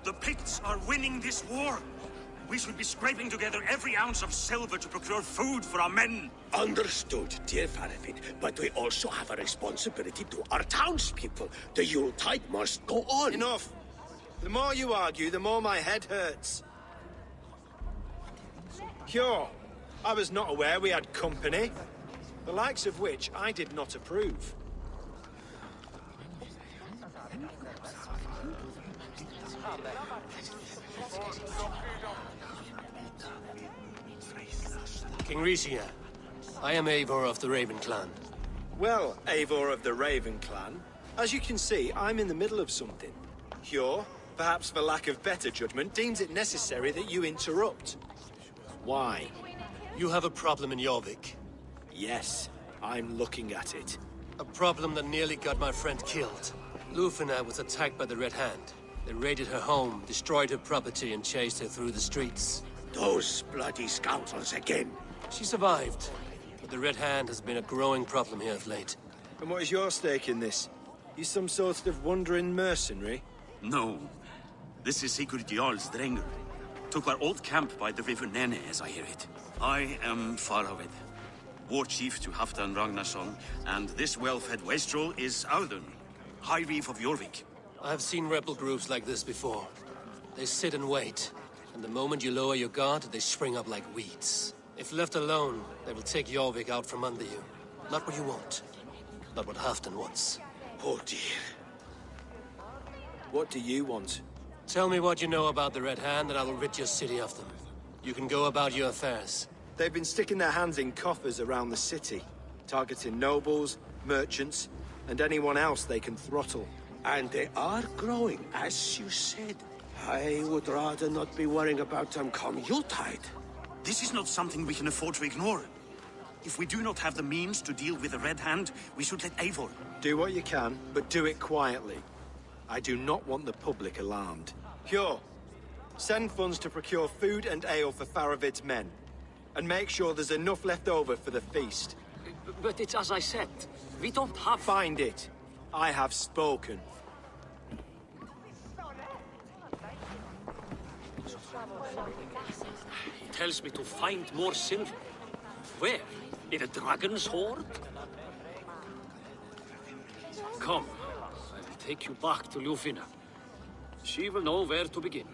The Picts are winning this war. We should be scraping together every ounce of silver to procure food for our men. Understood, dear Faravid, but we also have a responsibility to our townspeople. The Yuletide must go on. Enough! The more you argue, the more my head hurts. Cure, I was not aware we had company, the likes of which I did not approve. King Ricia, I am Eivor of the Raven Clan. Well, Eivor of the Raven Clan, as you can see, I'm in the middle of something. Cure, perhaps for lack of better judgment, deems it necessary that you interrupt. Why? You have a problem in Jorvik. Yes, I'm looking at it. A problem that nearly got my friend killed. Lufina was attacked by the Red Hand. They raided her home, destroyed her property, and chased her through the streets. Those bloody scoundrels again. She survived, but the Red Hand has been a growing problem here of late. And what is your stake in this? You some sort of wandering mercenary? No. This is Sigurd Jarl's Drenger. Took our old camp by the river Nene, as I hear it. I am Faravid, war chief to Halfdan Ragnarsson, and this well-fed wastrel is Audun, High Reeve of Jorvik. I have seen rebel groups like this before. They sit and wait, and the moment you lower your guard, they spring up like weeds. If left alone, they will take Jorvik out from under you. Not what you want. Not what Halfdan wants. Oh dear. What do you want? Tell me what you know about the Red Hand, and I will rid your city of them. You can go about your affairs. They've been sticking their hands in coffers around the city, targeting nobles, merchants, and anyone else they can throttle. And they are growing, as you said. I would rather not be worrying about them come Yuletide. This is not something we can afford to ignore. If we do not have the means to deal with the Red Hand, we should let Eivor. Do what you can, but do it quietly. I do not want the public alarmed. Cure, send funds to procure food and ale for Faravid's men. And make sure there's enough left over for the feast. But it's as I said, we don't have... Find it. I have spoken. He tells me to find more silver. Where? In a dragon's hoard? Come, I will take you back to Lufina. She will know where to begin.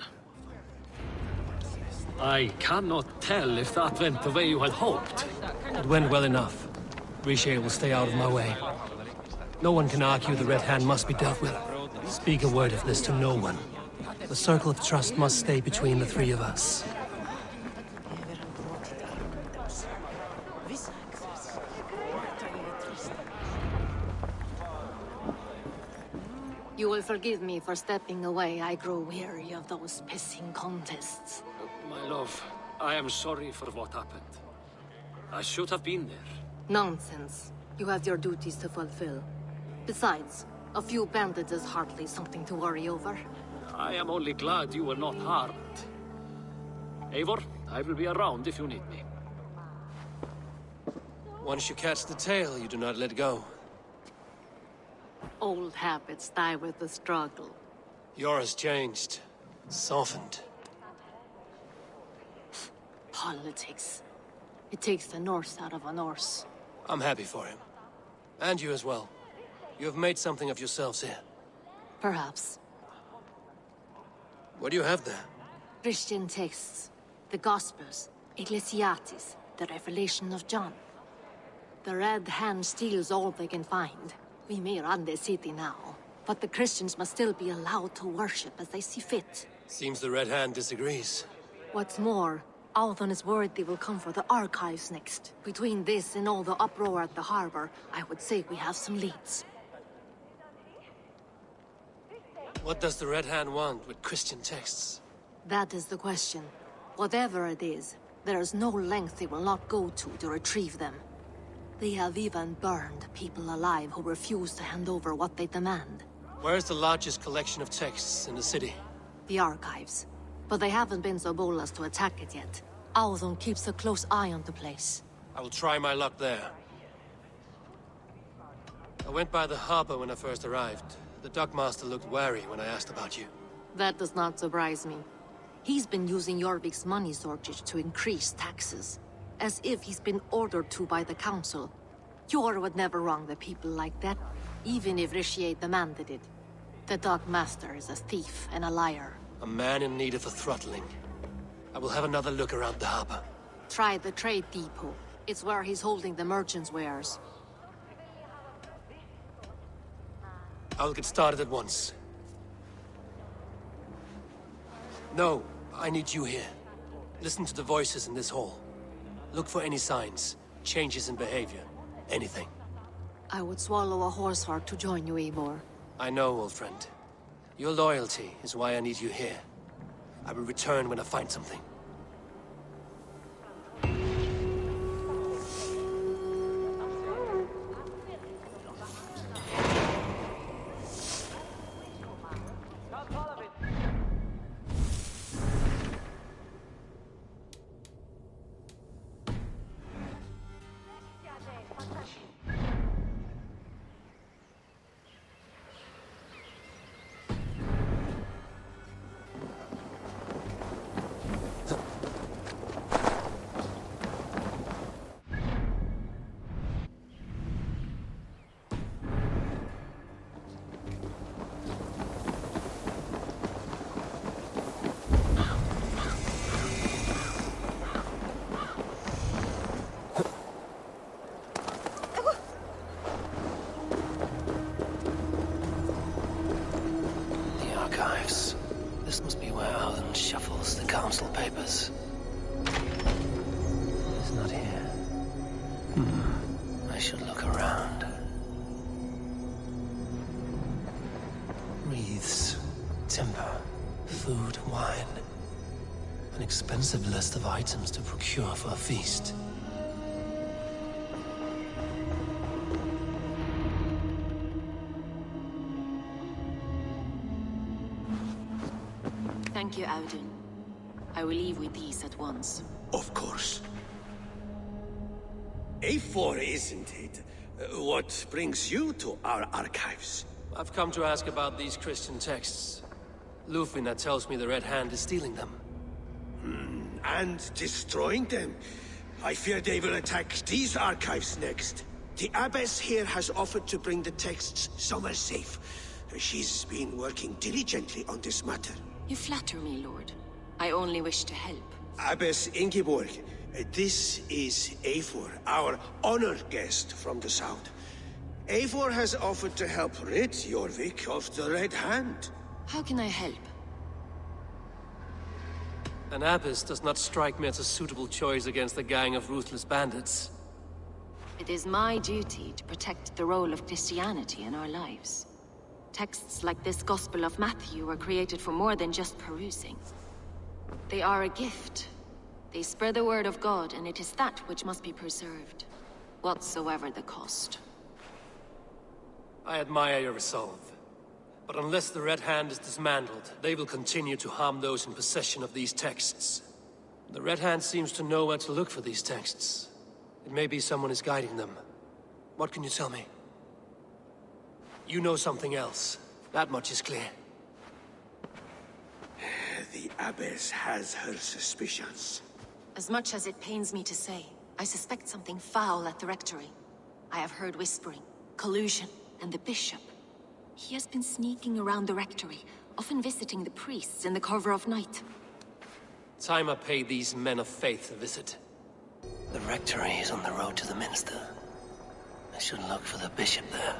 I cannot tell if that went the way you had hoped. It went well enough. Ricia will stay out of my way. No one can argue the Red Hand must be dealt with. Speak a word of this to no one. The circle of trust must stay between the three of us. You will forgive me for stepping away. I grow weary of those pissing contests. My love, I am sorry for what happened. I should have been there. Nonsense. You have your duties to fulfill. Besides, a few bandits is hardly something to worry over. I am only glad you were not harmed. Eivor, I will be around if you need me. Once you catch the tail, you do not let go. Old habits die with the struggle. Yours changed. Softened. Politics. It takes the Norse out of a Norse. I'm happy for him. And you as well. You have made something of yourselves here. Perhaps. What do you have there? Christian texts. The Gospels. Ecclesiastes. the revelation of John. The Red Hand steals all they can find. We may run the city now, but the Christians must still be allowed to worship as they see fit. Seems the Red Hand disagrees. What's more, Althon is worried they will come for the archives next. Between this and all the uproar at the harbor, I would say we have some leads. What does the Red Hand want with Christian texts? That is the question. Whatever it is, there is no length they will not go to retrieve them. They have even burned people alive who refuse to hand over what they demand. Where's the largest collection of texts in the city? The archives. But they haven't been so bold as to attack it yet. Althon keeps a close eye on the place. I will try my luck there. I went by the harbor when I first arrived. The dockmaster looked wary when I asked about you. That does not surprise me. He's been using Jorvik's money shortage to increase taxes. As if he's been ordered to by the council. Jor would never wrong the people like that, even if Richier demanded it. The dockmaster is a thief and a liar. A man in need of a throttling. I will have another look around the harbor. Try the trade depot. It's where he's holding the merchants' wares. I'll get started at once. No, I need you here. Listen to the voices in this hall. Look for any signs, changes in behavior, anything. I would swallow a horse heart to join you, Eivor. I know, old friend. Your loyalty is why I need you here. I will return when I find something. This must be where Alden shuffles the council papers. It's not here. I should look around. Wreaths, timber, food, wine. An expensive list of items to procure for a feast. Thank you, Audun. I will leave with these at once. Of course. A4, isn't it? What brings you to our archives? I've come to ask about these Christian texts. Lufina tells me the Red Hand is stealing them. And destroying them. I fear they will attack these archives next. The Abbess here has offered to bring the texts somewhere safe. She's been working diligently on this matter. You flatter me, Lord. I only wish to help. Abbess Ingeborg, this is Eivor, our honored guest from the south. Eivor has offered to help rid Jorvik of the Red Hand. How can I help? An abbess does not strike me as a suitable choice against a gang of ruthless bandits. It is my duty to protect the role of Christianity in our lives. Texts like this Gospel of Matthew were created for more than just perusing. They are a gift. They spread the word of God, and it is that which must be preserved, whatsoever the cost. I admire your resolve. But unless the Red Hand is dismantled, they will continue to harm those in possession of these texts. The Red Hand seems to know where to look for these texts. It may be someone is guiding them. What can you tell me? You know something else. That much is clear. The Abbess has her suspicions. As much as it pains me to say, I suspect something foul at the rectory. I have heard whispering, collusion, and the bishop. He has been sneaking around the rectory, often visiting the priests in the cover of night. Time I pay these men of faith a visit. The rectory is on the road to the minster. I should look for the bishop there.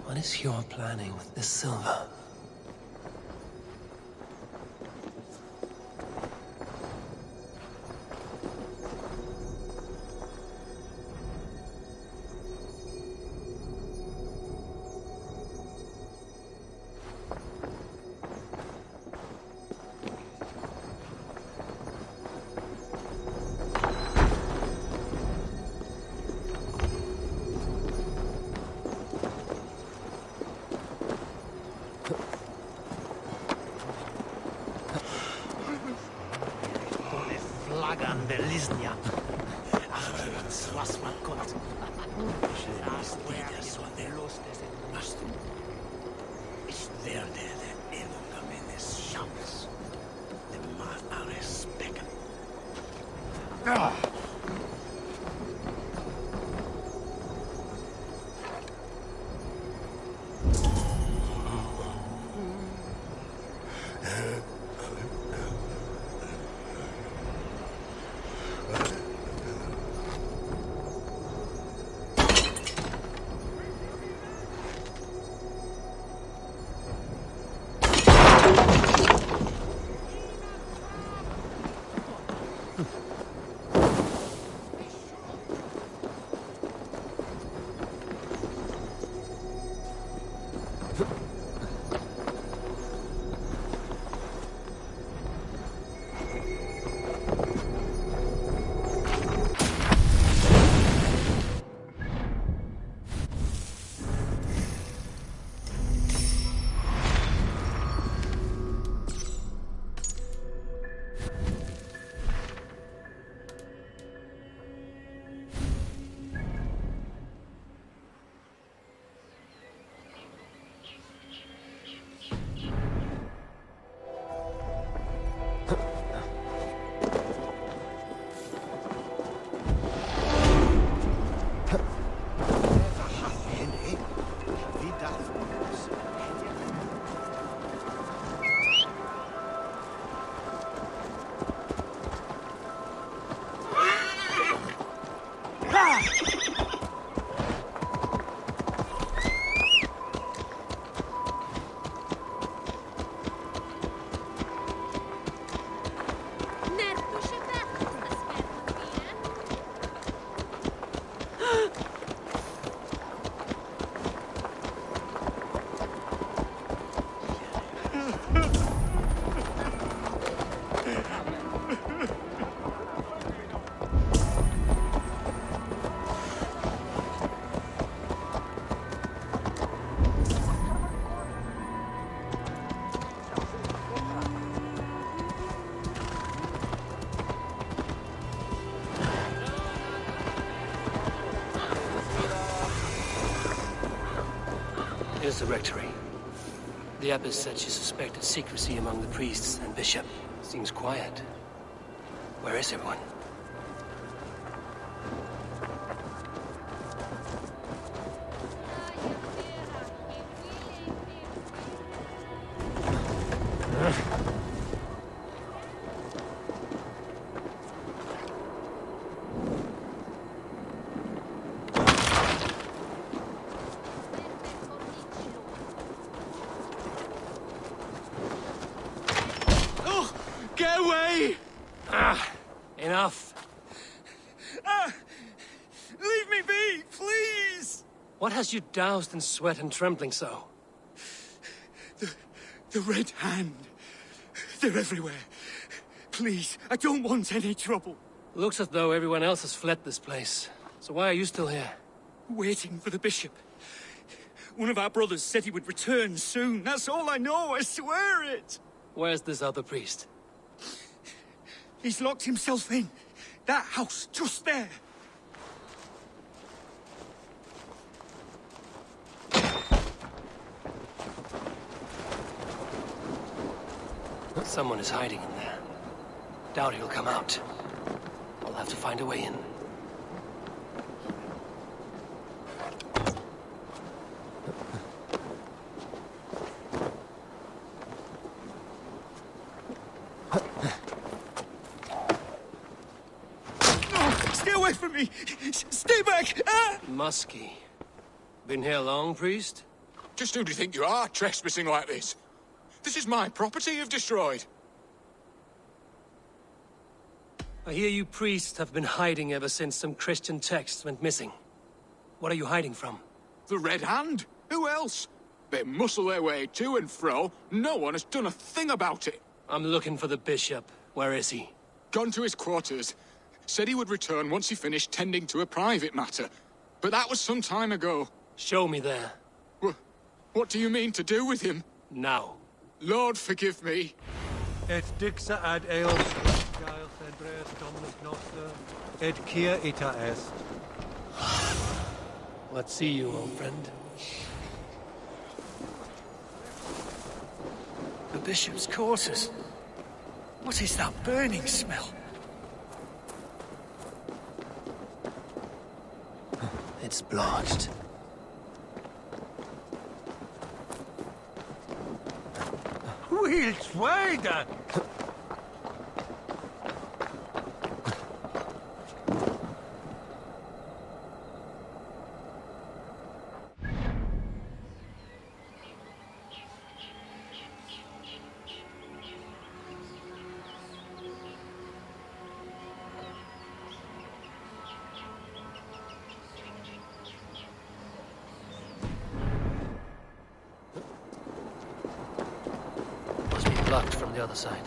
What is your planning with this silver? Flagan de Lisnia. Swasmakot. Ist der Elungamenes Shams. The man are specken. Here's the rectory. The abbess said she suspected secrecy among the priests and bishop. Seems quiet. Where is everyone? Get away! Ah, enough. Leave me be, please! What has you doused in sweat and trembling so? The Red Hand. They're everywhere. Please, I don't want any trouble. Looks as though everyone else has fled this place. So why are you still here? Waiting for the bishop. One of our brothers said he would return soon. That's all I know, I swear it! Where's this other priest? He's locked himself in. That house, just there. Someone is hiding in there. Doubt he'll come out. We'll have to find a way in. Stay away from me! Stay back! Ah! Muskie. Been here long, priest? Just who do you think you are, trespassing like this? This is my property you've destroyed. I hear you priests have been hiding ever since some Christian texts went missing. What are you hiding from? The Red Hand? Who else? They muscle their way to and fro. No one has done a thing about it. I'm looking for the bishop. Where is he? Gone to his quarters. Said he would return once he finished tending to a private matter. But that was some time ago. Show me there. What do you mean to do with him? Now. Lord, forgive me. Et dixa ad eos Giles Andreas Dominus Noster, et kia ita est. Let's see you, old friend. The bishop's quarters. What is that burning smell? It's blotched. Which way then? Blocked from the other side.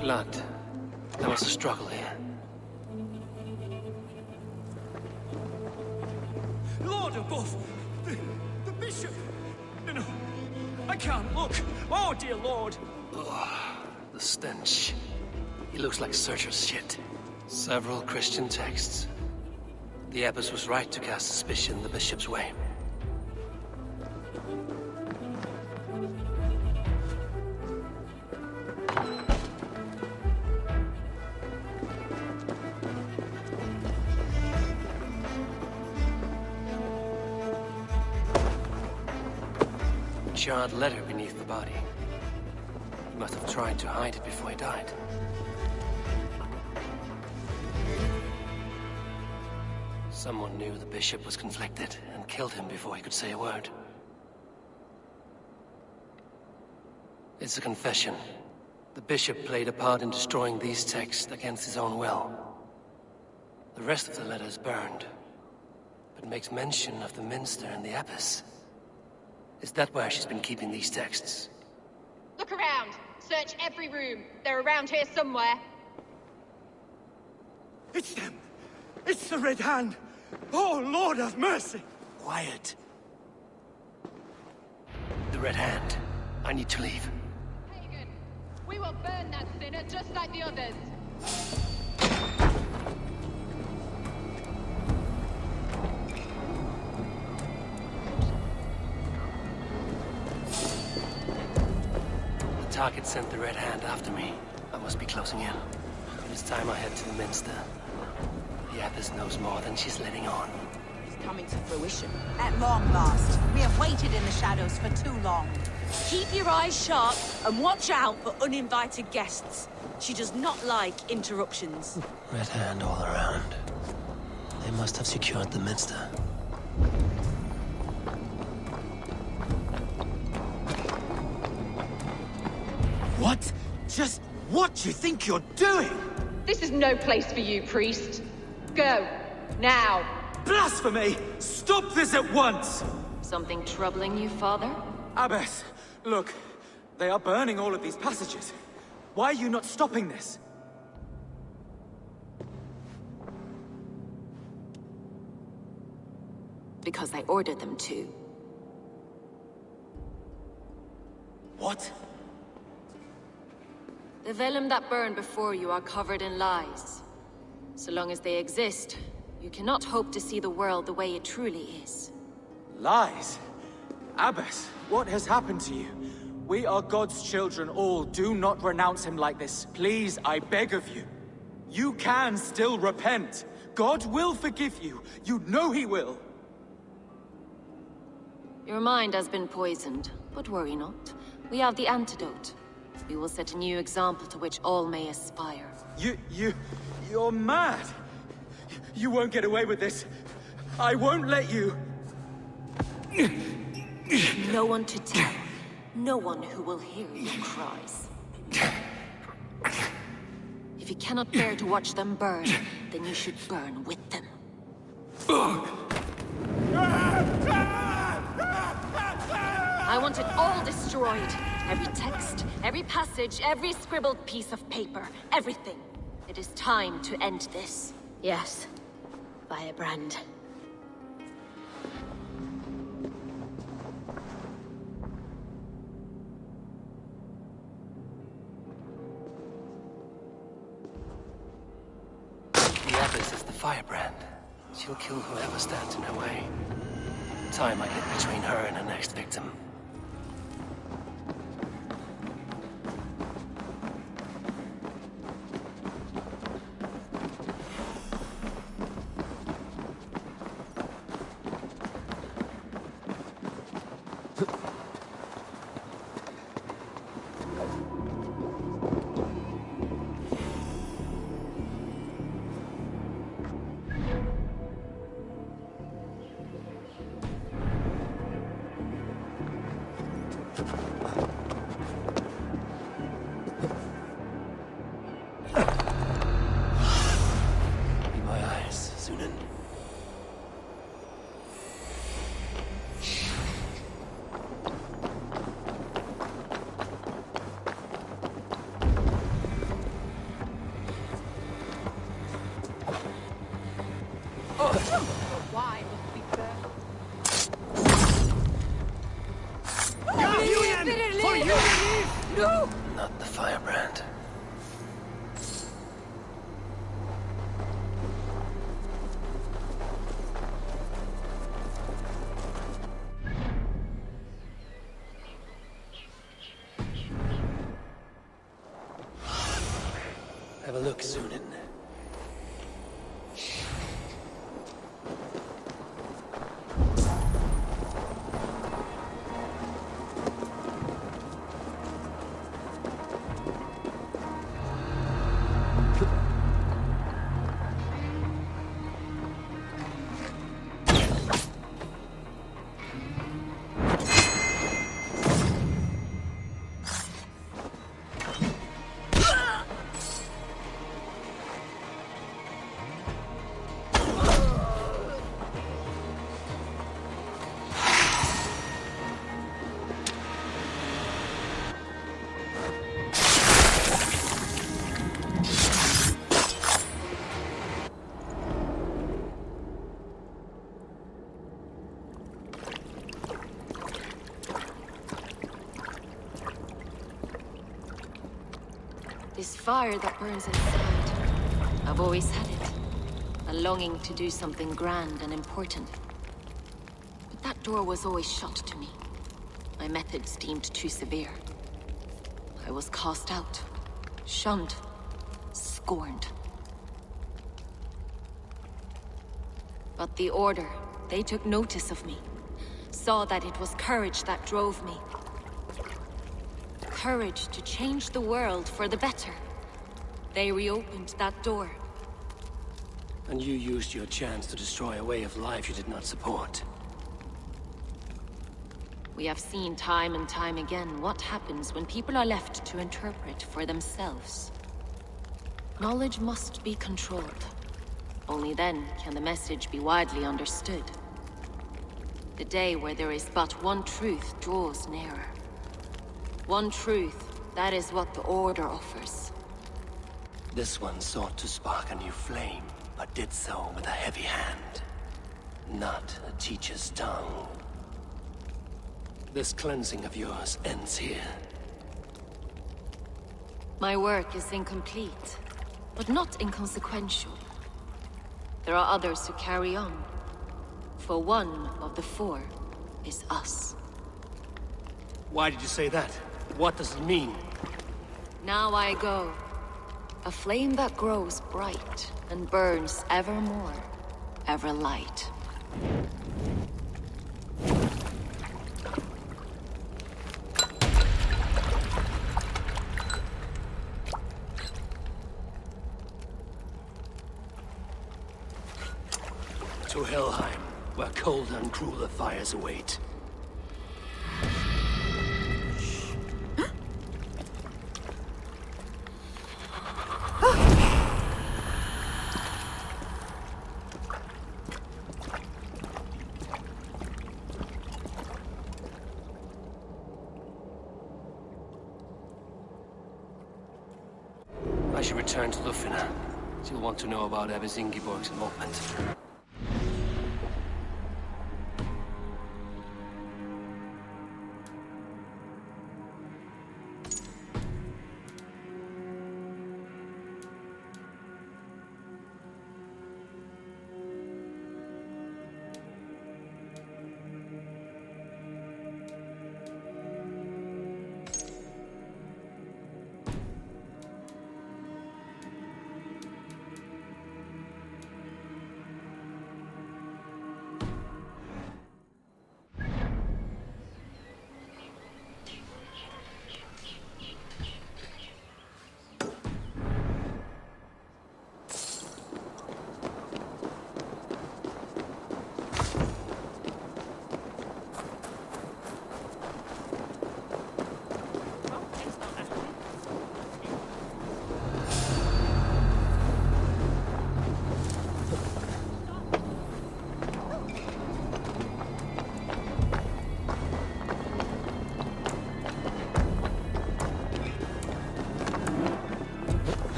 Blood. There was a struggle here. Lord above! The bishop! No, I can't look! Oh, dear Lord! Oh, the stench. He looks like Searcher's shit. Several Christian texts. The abbess was right to cast suspicion the bishop's way. Charred letter beneath the body. He must have tried to hide it before he died. Someone knew the bishop was conflicted and killed him before he could say a word. It's a confession. The bishop played a part in destroying these texts against his own will. The rest of the letter is burned, but makes mention of the minster and the abbess. Is that where she's been keeping these texts? Look around. Search every room. They're around here somewhere. It's them! It's the Red Hand! Oh, Lord have mercy! Quiet. The Red Hand. I need to leave. Pagan, we will burn that sinner just like the others. The target sent the Red Hand after me. I must be closing in. It's time I head to the minster. The abbess knows more than she's letting on. It's coming to fruition. At long last. We have waited in the shadows for too long. Keep your eyes sharp and watch out for uninvited guests. She does not like interruptions. Red Hand all around. They must have secured the minster. What? Just what do you think you're doing? This is no place for you, priest. Go. Now. Blasphemy! Stop this at once! Something troubling you, Father? Abbess, look. They are burning all of these passages. Why are you not stopping this? Because I ordered them to. What? The vellum that burned before you are covered in lies. So long as they exist, you cannot hope to see the world the way it truly is. Lies? Abbess, what has happened to you? We are God's children all. Do not renounce him like this. Please, I beg of you. You can still repent. God will forgive you. You know he will. Your mind has been poisoned, but worry not. We have the antidote. We will set a new example to which all may aspire. You're mad. You won't get away with this. I won't let you. No one to tell. No one who will hear your cries. If you cannot bear to watch them burn, then you should burn with them. I want it all destroyed. Every text, every passage, every scribbled piece of paper. Everything. It is time to end this. Yes. Firebrand. The abbess is the firebrand. She'll kill whoever stands in her way. Time I get between her and her next victim. Have a look, Sunan. This fire that burns inside, I've always had it. A longing to do something grand and important. But that door was always shut to me. My methods deemed too severe. I was cast out, shunned, scorned. But the Order, they took notice of me. Saw that it was courage that drove me. Courage to change the world for the better. They reopened that door. And you used your chance to destroy a way of life you did not support. We have seen time and time again what happens when people are left to interpret for themselves. Knowledge must be controlled. Only then can the message be widely understood. The day where there is but one truth draws nearer. One truth, that is what the Order offers. This one sought to spark a new flame, but did so with a heavy hand. Not a teacher's tongue. This cleansing of yours ends here. My work is incomplete, but not inconsequential. There are others who carry on. For one of the four is us. Why did you say that? What does it mean? Now I go. A flame that grows bright and burns ever more, ever light. To Helheim, where colder and crueler fires await. I should return to Lufina. She'll want to know about Abbess Ingeborg's involvement.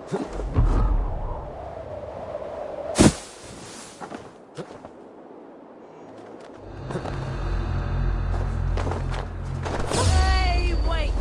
Hey, wait!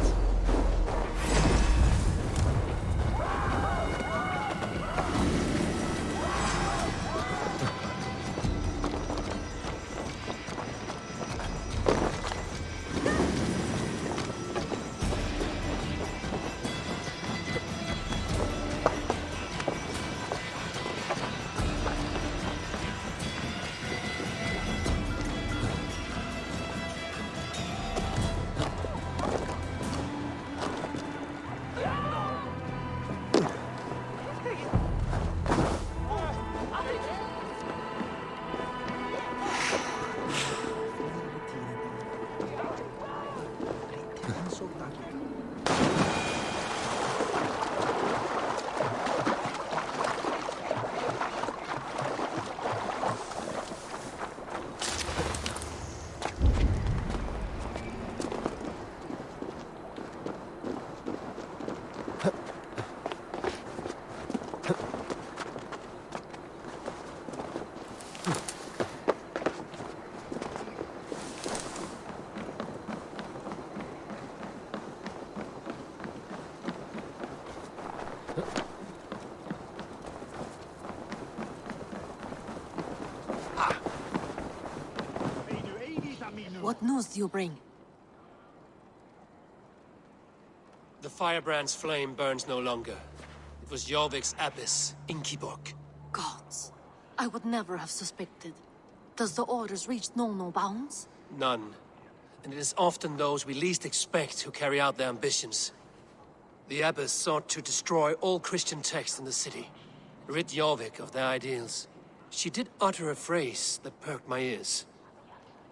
What news do you bring? The firebrand's flame burns no longer. It was Jorvik's abyss, Inkiborg. Gods. I would never have suspected. Does the orders reach no bounds? None. And it is often those we least expect who carry out their ambitions. The abbess sought to destroy all Christian texts in the city, rid Jorvik of their ideals. She did utter a phrase that perked my ears.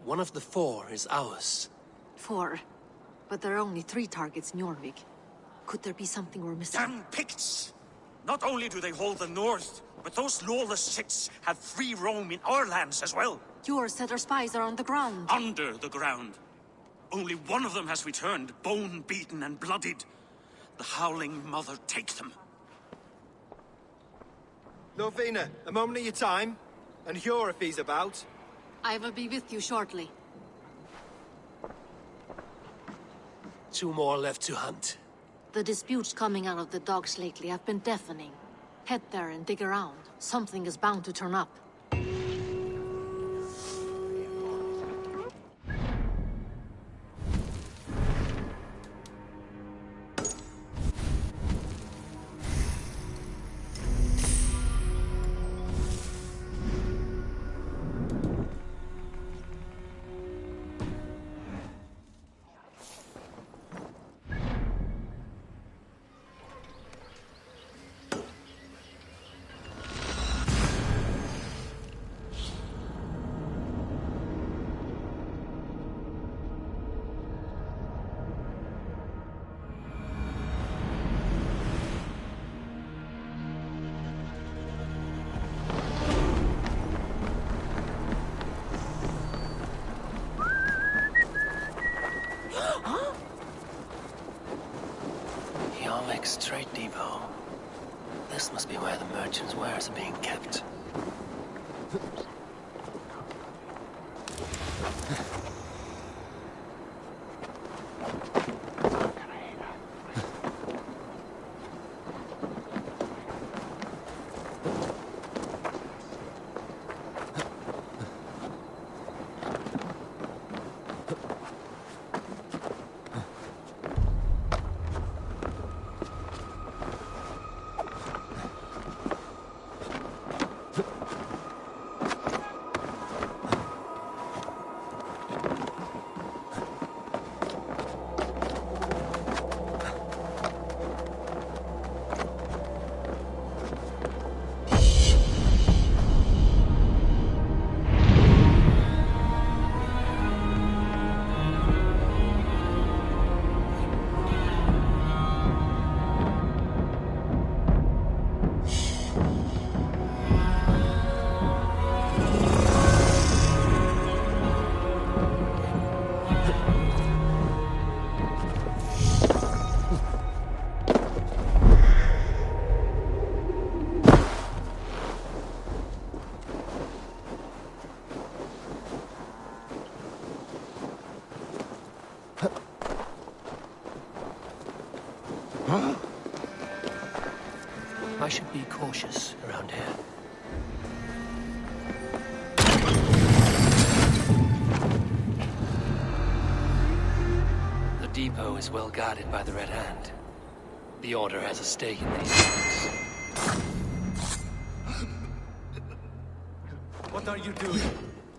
One of the 4 is ours. 4. But there are only 3 targets in Jorvik. Could there be something we're missing? Damn Picts! Not only do they hold the north, but those lawless Sits have free roam in our lands as well. Yours said our spies are on the ground. Under the ground. Only one of them has returned, bone-beaten and bloodied. The Howling Mother take them. Lovina, a moment of your time. And Hjor if he's about. I will be with you shortly. 2 more left to hunt. The disputes coming out of the dogs lately have been deafening. Head there and dig around. Something is bound to turn up. Jorvik's trade depot. This must be where the merchants' wares are being kept. I should be cautious around here. The depot is well guarded by the Red Hand. The Order has a stake in these things. What are you doing?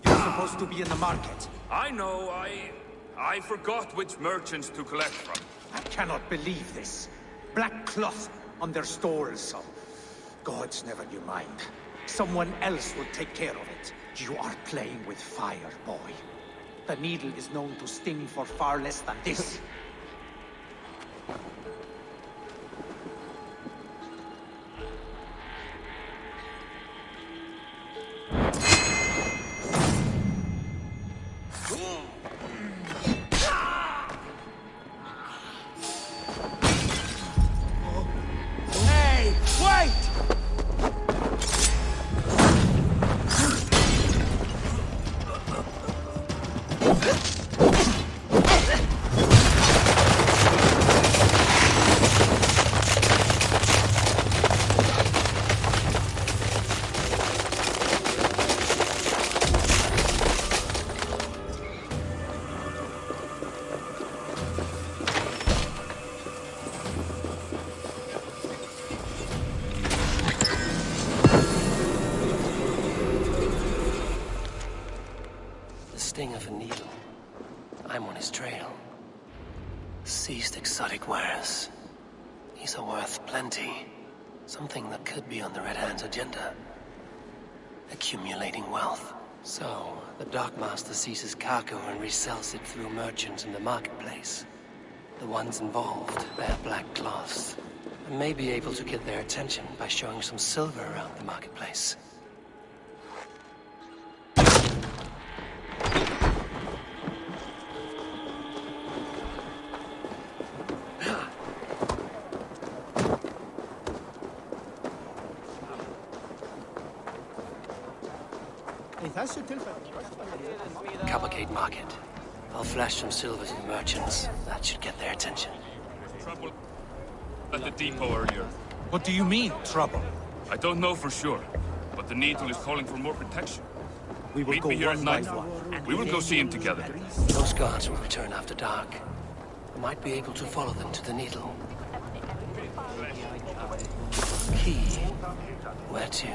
You're supposed to be in the market. I know, I forgot which merchants to collect from. I cannot believe this. Black cloth on their stalls. Gods never knew mind. Someone else will take care of it. You are playing with fire, boy. The needle is known to sting for far less than this. Hey, wait! The sting of a needle. I'm on his trail. Seized exotic wares. These are worth plenty. Something that could be on the Red Hand's agenda. Accumulating wealth. So, the Dockmaster seizes cargo and resells it through merchants in the marketplace. The ones involved wear black cloths. I may be able to get their attention by showing some silver around the marketplace. Cavalcade Market. I'll flash some silver to the merchants. That should get their attention. Trouble at the depot earlier. What do you mean, trouble? I don't know for sure, but the Needle is calling for more protection. We will Meet go me here at one by nightfall. one. We will go see him together. Those guards will return after dark. I might be able to follow them to the Needle. Key. Where to?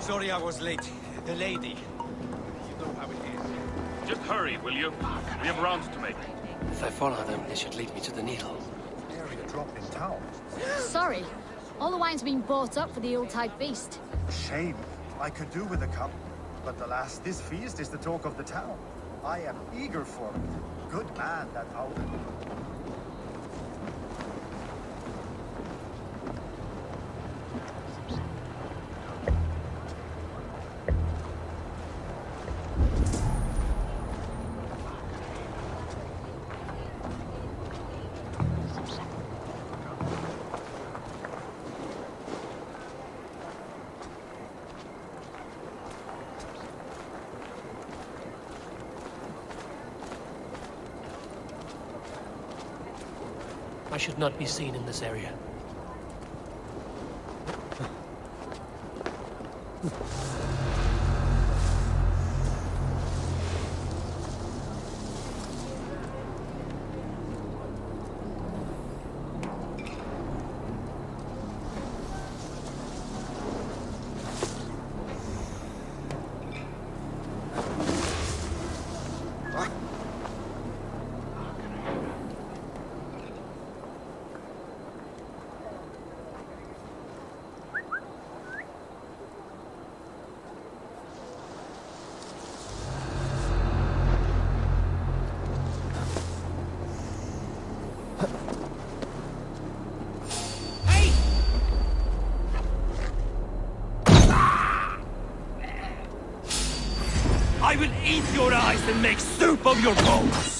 Sorry I was late. The lady. You know how it is. Just hurry, will you? We have rounds to make. If I follow them, they should lead me to the Needle. Area drop in town. Sorry. All the wine's been bought up for the Yuletide feast. Shame. I could do with a cup. But alas, this feast is the talk of the town. I am eager for it. Good man, that Howden. I should not be seen in this area. earth and make soup of your bones!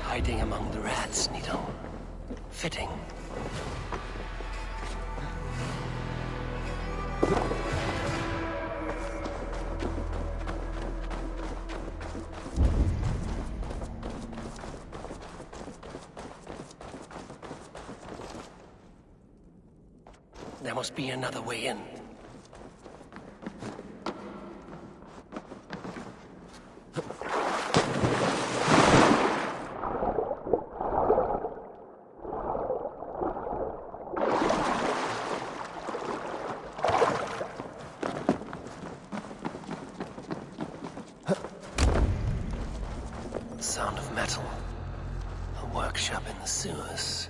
Hiding among the rats, Needle. Fitting. There must be another way in. Sound of metal. A workshop in the sewers.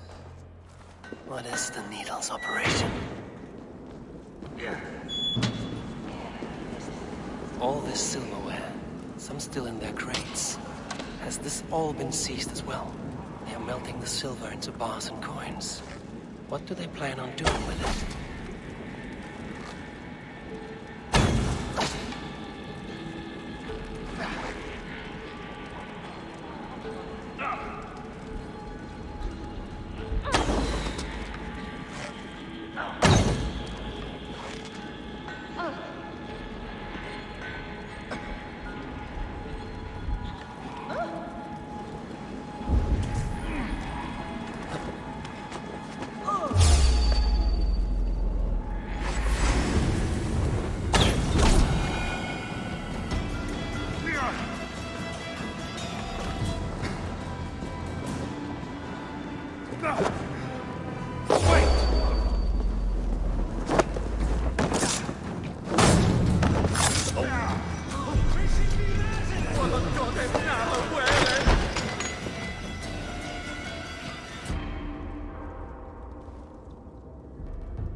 What is the Needle's operation? All this silverware, some still in their crates. Has this all been seized as well? They are melting the silver into bars and coins. What do they plan on doing with it?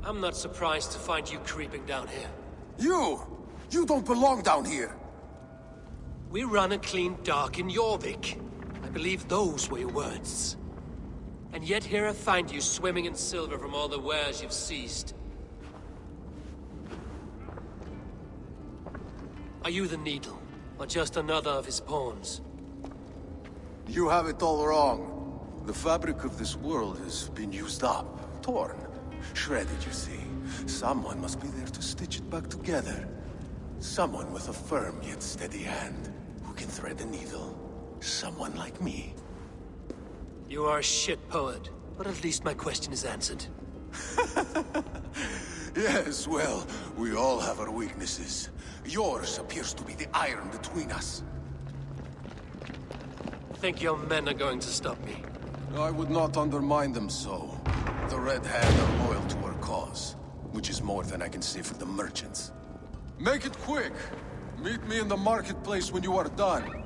I'm not surprised to find you creeping down here. You don't belong down here! We run a clean dock in Jorvik. I believe those were your words. And yet here I find you swimming in silver from all the wares you've seized. Are you the Needle, or just another of his pawns? You have it all wrong. The fabric of this world has been used up, torn, shredded, you see. Someone must be there to stitch it back together. Someone with a firm yet steady hand, who can thread a needle. Someone like me. You are a shit poet, but at least my question is answered. Yes, well, we all have our weaknesses. Yours appears to be the iron between us. Think your men are going to stop me? I would not undermine them so. The Red Hand are loyal to our cause, which is more than I can say for the merchants. Make it quick! Meet me in the marketplace when you are done.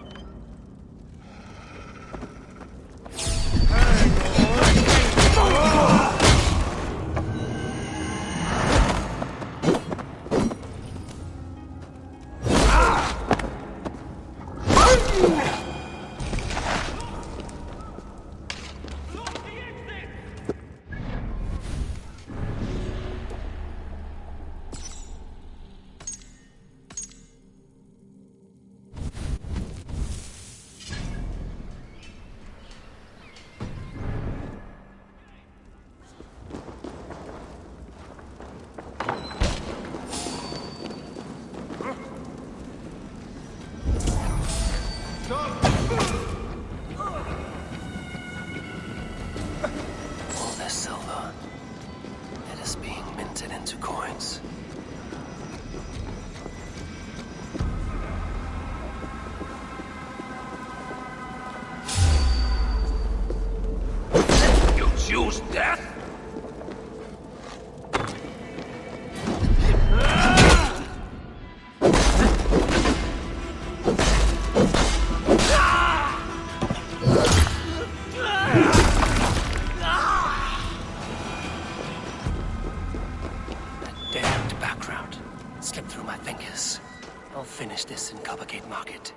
All this silver, it is being minted into coins. choose death? Damned background. Slipped through my fingers. I'll finish this in Coppergate Market.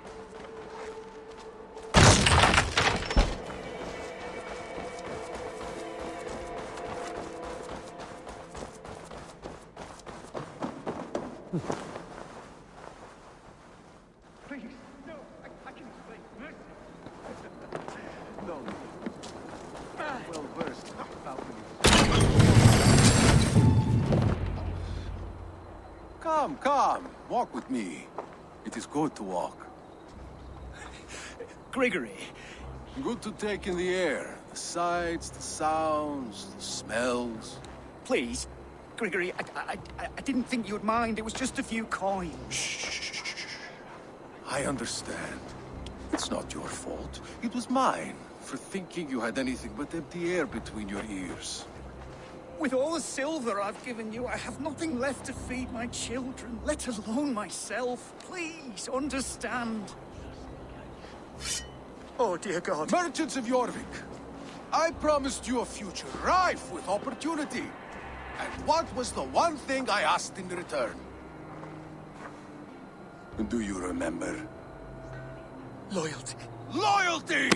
Please, no, I can explain. Mercy. No. Well versed Come, walk with me. It is good to walk. Gregory. Good to take in the air. The sights, the sounds, the smells. Please, Gregory, I didn't think you'd mind. It was just a few coins. I understand. It's not your fault. It was mine, for thinking you had anything but empty air between your ears. With all the silver I've given you, I have nothing left to feed my children, let alone myself. Please, understand. Oh, dear God. Merchants of Jorvik, I promised you a future rife with opportunity. And what was the one thing I asked in return? Do you remember? Loyalty. Loyalty!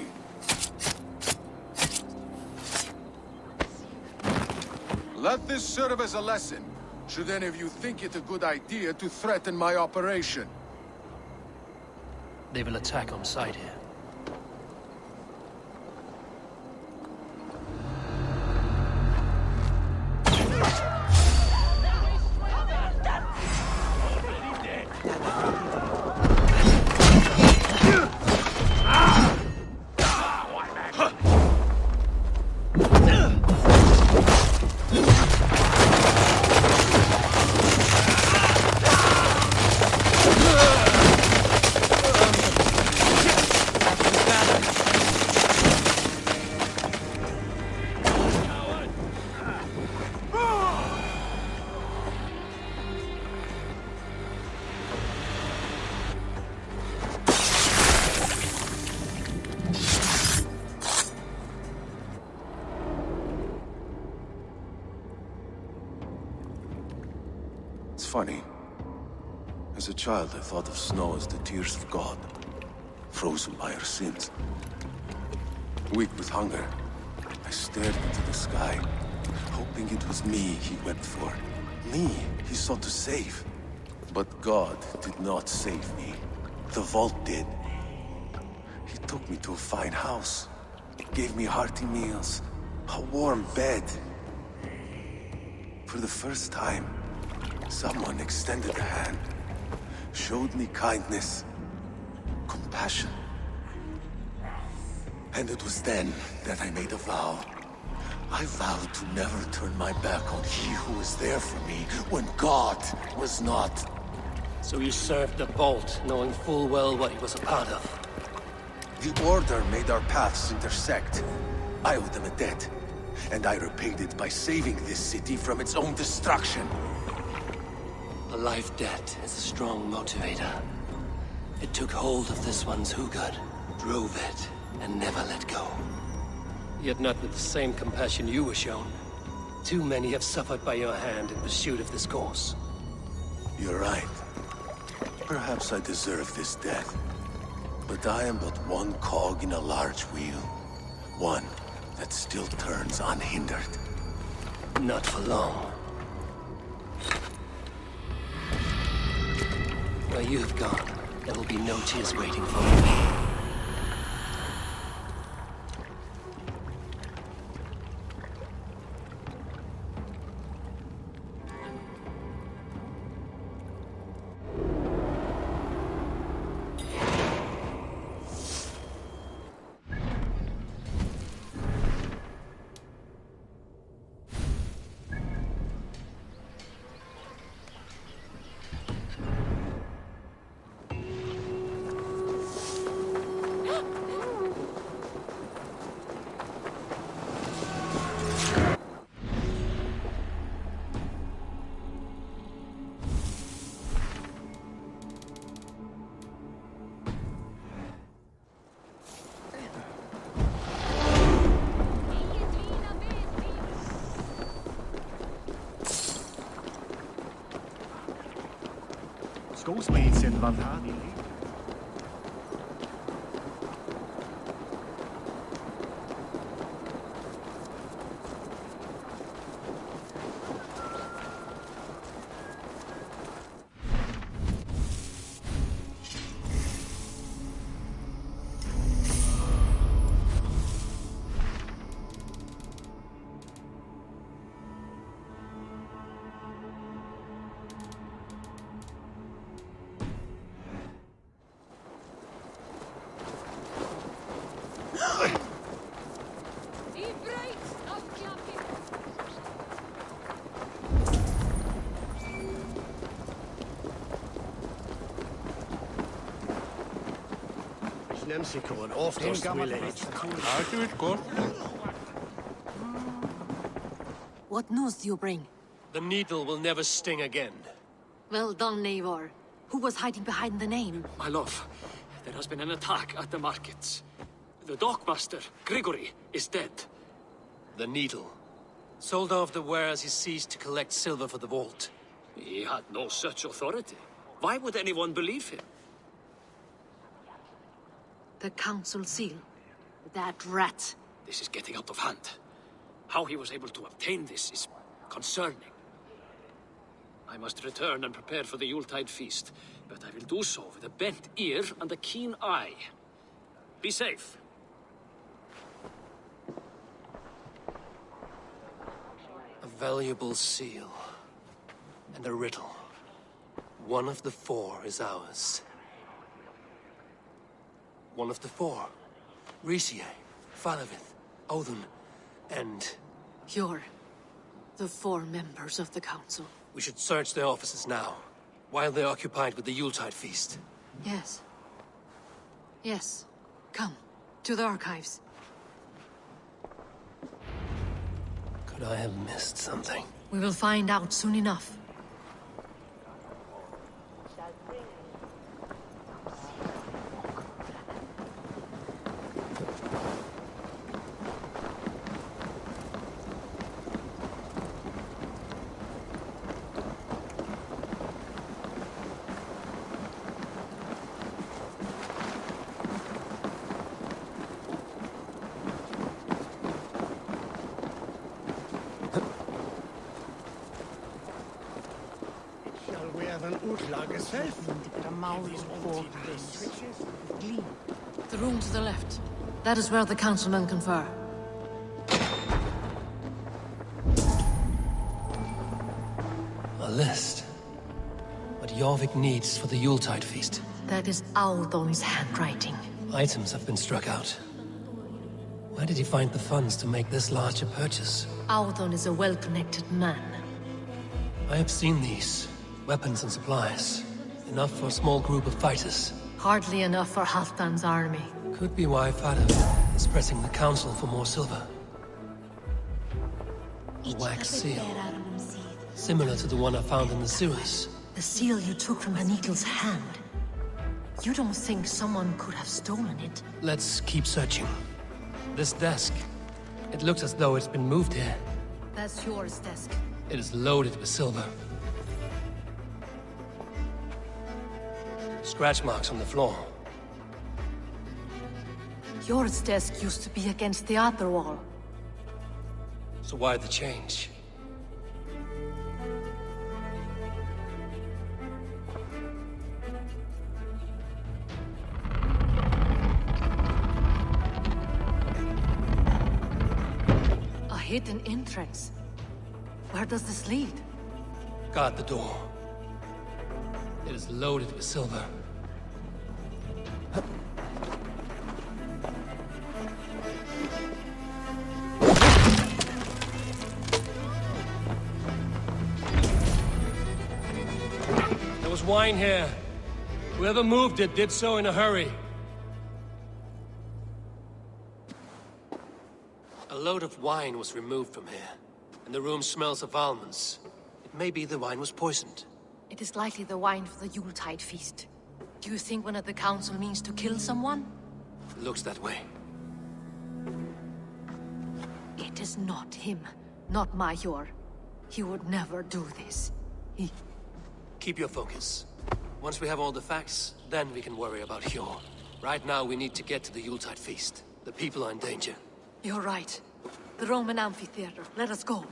Let this serve as a lesson, should any of you think it a good idea to threaten my operation. They will attack on sight here. It's funny. As a child, I thought of snow as the tears of God, frozen by our sins. Weak with hunger, I stared into the sky, hoping it was me he wept for. Me he sought to save. But God did not save me. The vault did. He took me to a fine house, gave me hearty meals, a warm bed. For the first time, someone extended a hand, showed me kindness, compassion. And it was then that I made a vow. I vowed to never turn my back on he who was there for me when God was not. So you served the Vault, knowing full well what he was a part of. The Order made our paths intersect. I owed them a debt, and I repaid it by saving this city from its own destruction. A life debt is a strong motivator. It took hold of this one's Hugad, drove it, and never let go. Yet not with the same compassion you were shown. Too many have suffered by your hand in pursuit of this course. You're right. Perhaps I deserve this death. But I am but one cog in a large wheel. One that still turns unhindered. Not for long. Where you have gone, there will be no tears waiting for you. schoolmates in Valhalla. What news do you bring? The needle will never sting again. Well done, Eivor. Who was hiding behind the name? My love, there has been an attack at the markets. The dockmaster, Grigory, is dead. The needle. Sold off the wares he seized to collect silver for the vault. He had no such authority. Why would anyone believe him? The council seal. That rat. This is getting out of hand. How he was able to obtain this is concerning. I must return and prepare for the Yuletide feast, but I will do so with a bent ear and a keen eye. Be safe. A valuable seal. And a riddle. One of the four is ours. One of the four. Risie, Falavith, Odin, and... You're the four members of the council. We should search their offices now, while they're occupied with the Yuletide feast. Yes. Yes. Come, to the archives. Could I have missed something? We will find out soon enough. The room to the left. That is where the councilmen confer. A list. What Jorvik needs for the Yuletide feast. That is Audon's handwriting. Items have been struck out. Where did he find the funds to make this large a purchase? Audon is a well-connected man. I have seen these. Weapons and supplies. Enough for a small group of fighters. Hardly enough for Halfdan's army. Could be why Faravith is pressing the council for more silver. A wax seal. Similar to the one I found in the sewers. The seal you took from Hanitel's hand. You don't think someone could have stolen it? Let's keep searching. This desk. It looks as though it's been moved here. That's yours desk. It is loaded with silver. Scratch marks on the floor. Yours desk used to be against the other wall. So why the change? A hidden entrance. Where does this lead? Guard the door. It is loaded with silver. There was wine here. Whoever moved it did so in a hurry. A load of wine was removed from here, and the room smells of almonds. It may be the wine was poisoned. It is likely the wine for the Yuletide feast. Do you think one of the council means to kill someone? It looks that way. It is not him, not Major. He would never do this. Keep your focus. Once we have all the facts, then we can worry about Hjor. Right now, we need to get to the Yuletide feast. The people are in danger. You're right. The Roman amphitheater. Let us go.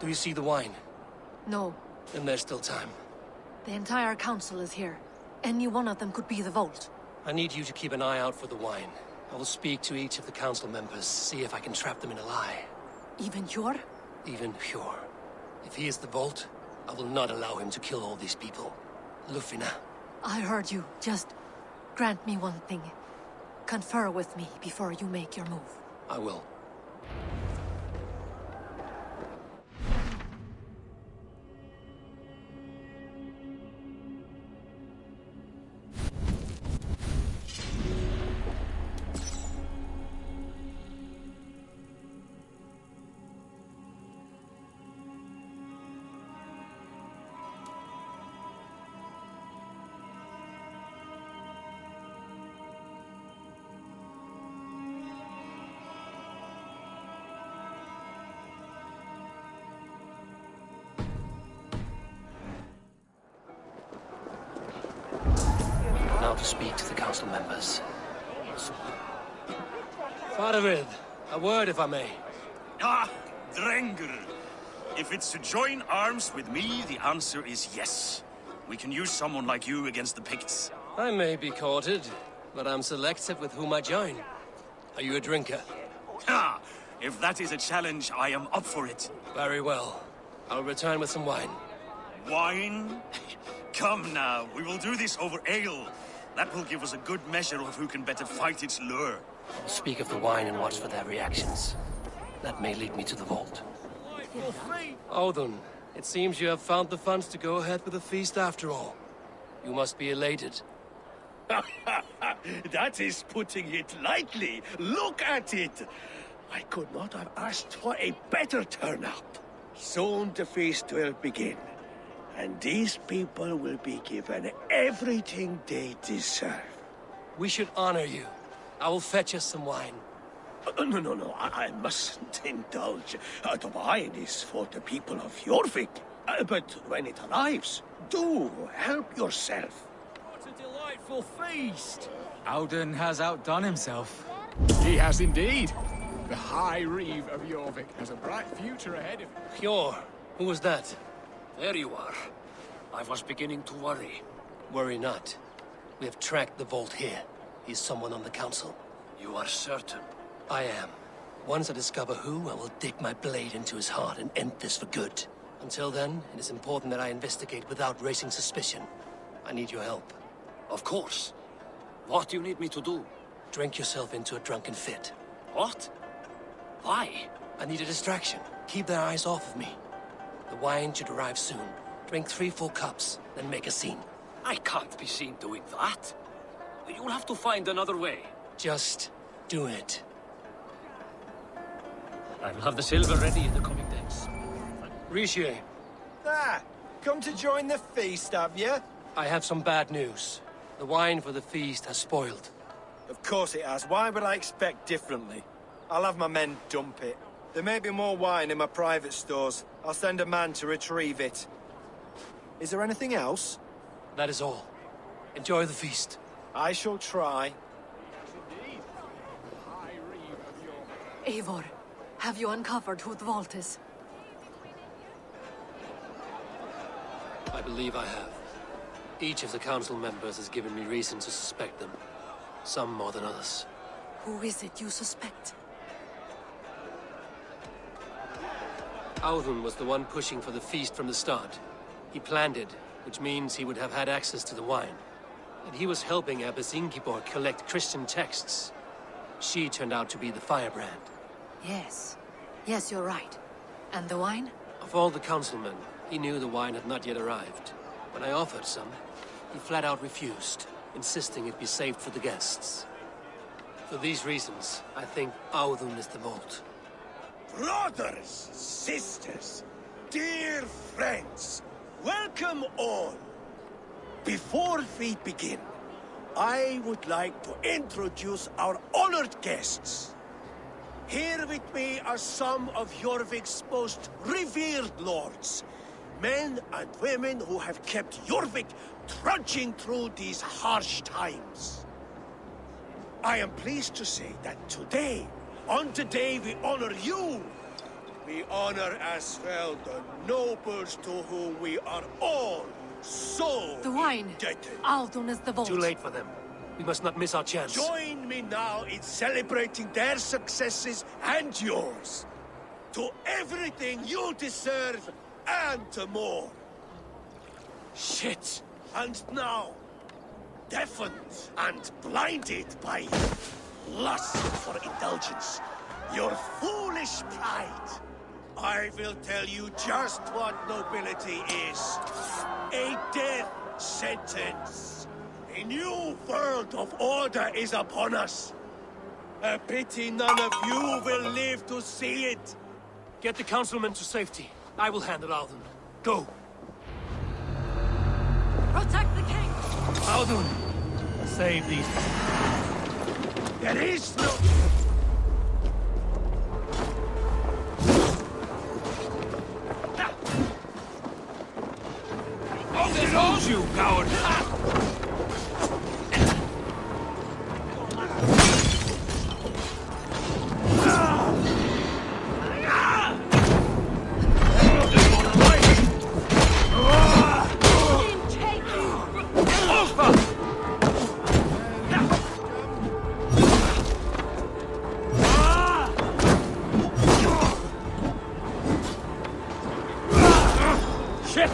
Do you see the wine? No. Then there's still time. The entire council is here. Any one of them could be the Vault. I need you to keep an eye out for the wine. I will speak to each of the council members, see if I can trap them in a lie. Even Hjor? Even Hjor. If he is the Vault, I will not allow him to kill all these people. Lufina. I heard you. Just grant me one thing. Confer with me before you make your move. I will. Now to speak to the council members. Faravid, a word if I may. Ah, Drengr. If it's to join arms with me, the answer is yes. We can use someone like you against the Picts. I may be courted, but I'm selective with whom I join. Are you a drinker? Ha! If that is a challenge, I am up for it. Very well. I'll return with some wine. Wine? Come now, we will do this over ale. That will give us a good measure of who can better fight its lure. I'll speak of the wine and watch for their reactions. That may lead me to the Vault. Odin, it seems you have found the funds to go ahead with the feast after all. You must be elated. That is putting it lightly. Look at it. I could not have asked for a better turnout. Soon the feast will begin. And these people will be given everything they deserve. We should honor you. I will fetch us some wine. No, I mustn't indulge. The wine is for the people of Jorvik. But when it arrives, do help yourself. What a delightful feast! Auden has outdone himself. He has indeed. The High Reeve of Jorvik has a bright future ahead of him. Hjor, who was that? There you are. I was beginning to worry. Worry not. We have tracked the Vault here. He's someone on the council. You are certain? I am. Once I discover who, I will dig my blade into his heart and end this for good. Until then, it is important that I investigate without raising suspicion. I need your help. Of course. What do you need me to do? Drink yourself into a drunken fit. What? Why? I need a distraction. Keep their eyes off of me. The wine should arrive soon. Drink 3 full cups, then make a scene. I can't be seen doing that. You'll have to find another way. Just do it. I will have the silver ready in the coming days. Riche. Come to join the feast, have you? I have some bad news. The wine for the feast has spoiled. Of course it has. Why would I expect differently? I'll have my men dump it. There may be more wine in my private stores. I'll send a man to retrieve it. Is there anything else? That is all. Enjoy the feast. I shall try. Eivor, have you uncovered who the Vault is? I believe I have. Each of the council members has given me reason to suspect them. Some more than others. Who is it you suspect? Audun was the one pushing for the feast from the start. He planned it, which means he would have had access to the wine. And he was helping Abbess Ingibor collect Christian texts. She turned out to be the firebrand. Yes. Yes, you're right. And the wine? Of all the councilmen, he knew the wine had not yet arrived. When I offered some, he flat out refused, insisting it be saved for the guests. For these reasons, I think Audun is the vault. Brothers, sisters, dear friends, welcome all. Before we begin, I would like to introduce our honored guests. Here with me are some of Jorvik's most revered lords, men and women who have kept Jorvik trudging through these harsh times. I am pleased to say that today, on the day we honor you, we honor as well the nobles to whom we are all so The wine. indebted. Audun is the vault. Too late for them. We must not miss our chance. Join me now in celebrating their successes and yours. To everything you deserve and more. Shit! And now, deafened and blinded by lust for indulgence, your foolish pride, I will tell you just what nobility is. A death sentence. A new world of order is upon us. A pity none of you will live to see it. Get the councilmen to safety. I will handle Audun. Go! Protect the king! Audun! Save these. There is no... Hold you, coward! Shit!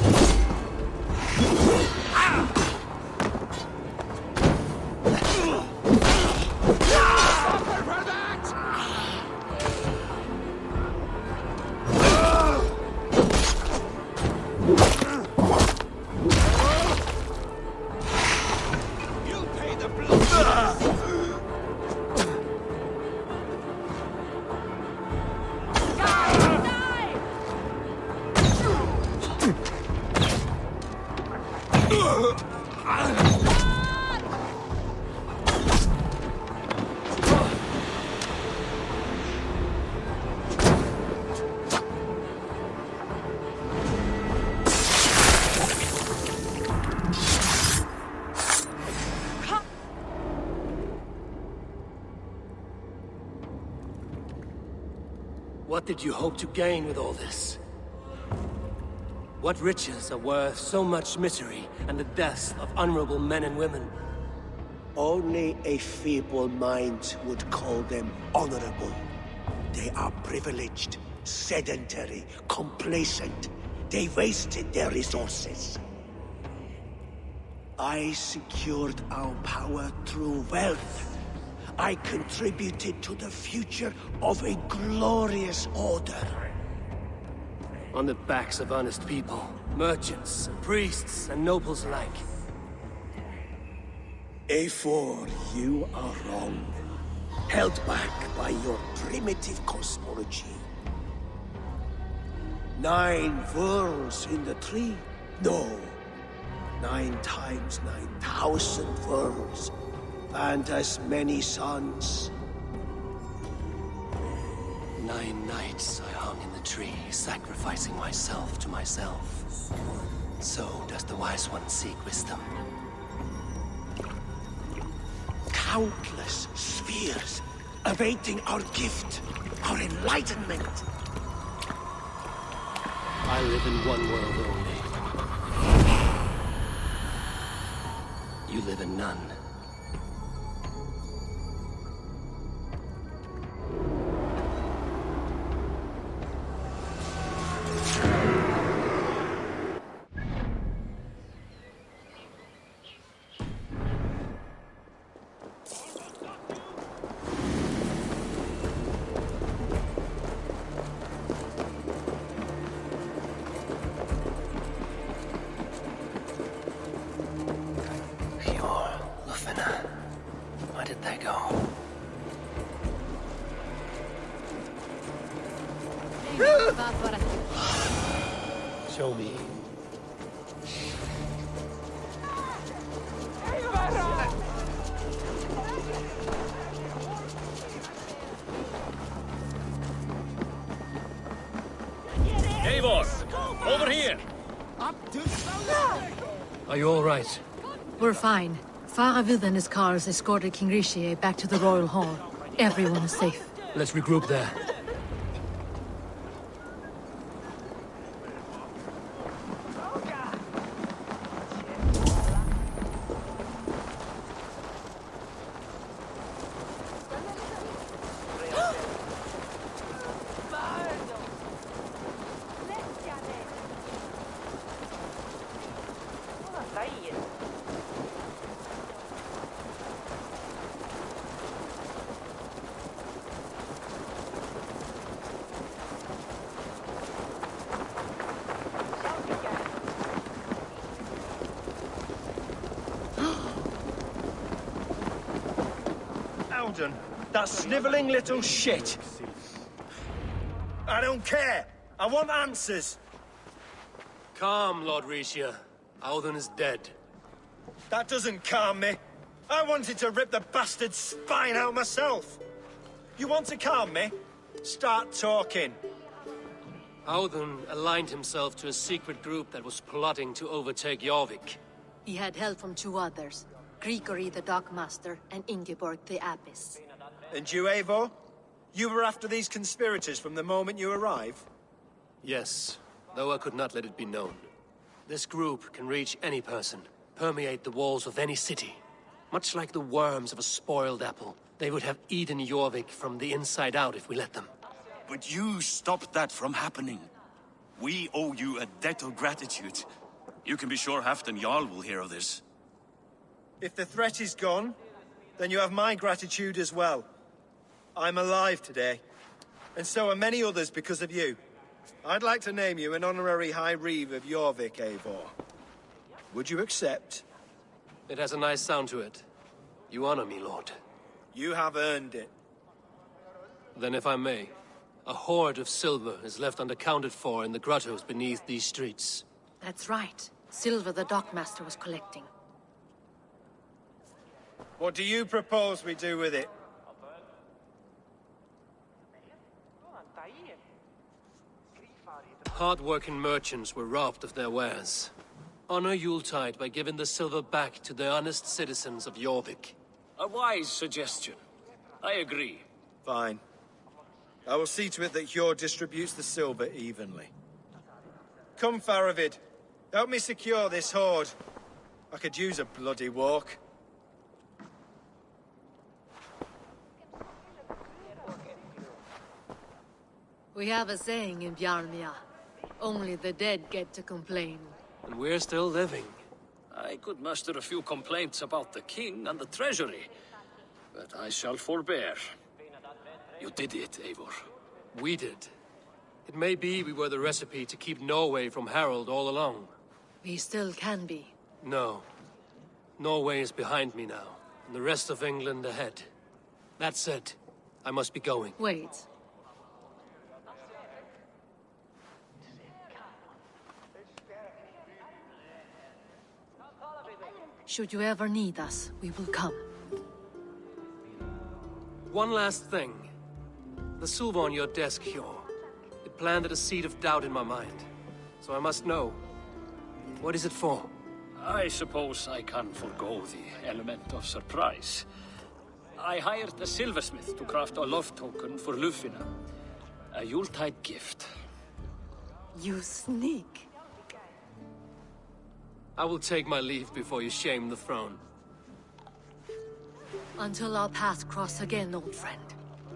What did you hope to gain with all this? What riches are worth so much misery and the deaths of honorable men and women? Only a feeble mind would call them honorable. They are privileged, sedentary, complacent. They wasted their resources. I secured our power through wealth. I contributed to the future of a glorious order. On the backs of honest people, merchants, and priests, and nobles alike. A4, you are wrong. Held back by your primitive cosmology. 9 worlds in the tree? No. 9 times 9,000 worlds. And as many suns. 9 nights I hung in the tree, sacrificing myself to myself. So does the wise one seek wisdom. Countless spheres awaiting our gift, our enlightenment. I live in one world only. You live in none. Show me. Eivor! Over here! Are you all right? We're fine. Faravid and his cars escorted King Rishi back to the Royal Hall. Everyone is safe. Let's regroup there. Alden, that snivelling little shit. I don't care. I want answers. Calm, Lord Rishia. Alden is dead. That doesn't calm me. I wanted to rip the bastard's spine out myself. You want to calm me? Start talking. Alden aligned himself to a secret group that was plotting to overtake Jorvik. He had help from two others. Grigory the Dockmaster and Ingeborg the Abbess. And you, Eivor? You were after these conspirators from the moment you arrived? Yes, though I could not let it be known. This group can reach any person, permeate the walls of any city. Much like the worms of a spoiled apple, they would have eaten Jorvik from the inside out if we let them. But you stopped that from happening. We owe you a debt of gratitude. You can be sure Halfdan Jarl will hear of this. If the threat is gone, then you have my gratitude as well. I'm alive today, and so are many others because of you. I'd like to name you an honorary High Reeve of Jorvik, Eivor. Would you accept? It has a nice sound to it. You honor me, Lord. You have earned it. Then if I may, a hoard of silver is left unaccounted for in the grottos beneath these streets. That's right. Silver the Dockmaster was collecting. What do you propose we do with it? Hard-working merchants were robbed of their wares. Honor Yuletide by giving the silver back to the honest citizens of Jorvik. A wise suggestion. I agree. Fine. I will see to it that Hjord distributes the silver evenly. Come, Faravid. Help me secure this hoard. I could use a bloody walk. We have a saying in Bjarmia. Only the dead get to complain. And we're still living. I could muster a few complaints about the king and the treasury, but I shall forbear. You did it, Eivor. We did. It may be we were the recipe to keep Norway from Harald all along. We still can be. No. Norway is behind me now, and the rest of England ahead. That said, I must be going. Wait. Should you ever need us, we will come. One last thing. The silver on your desk, Hjord. It planted a seed of doubt in my mind. So I must know. What is it for? I suppose I can forgo the element of surprise. I hired a silversmith to craft a love token for Lufina. A Yuletide gift. You sneak. I will take my leave before you shame the throne. Until our paths cross again, old friend.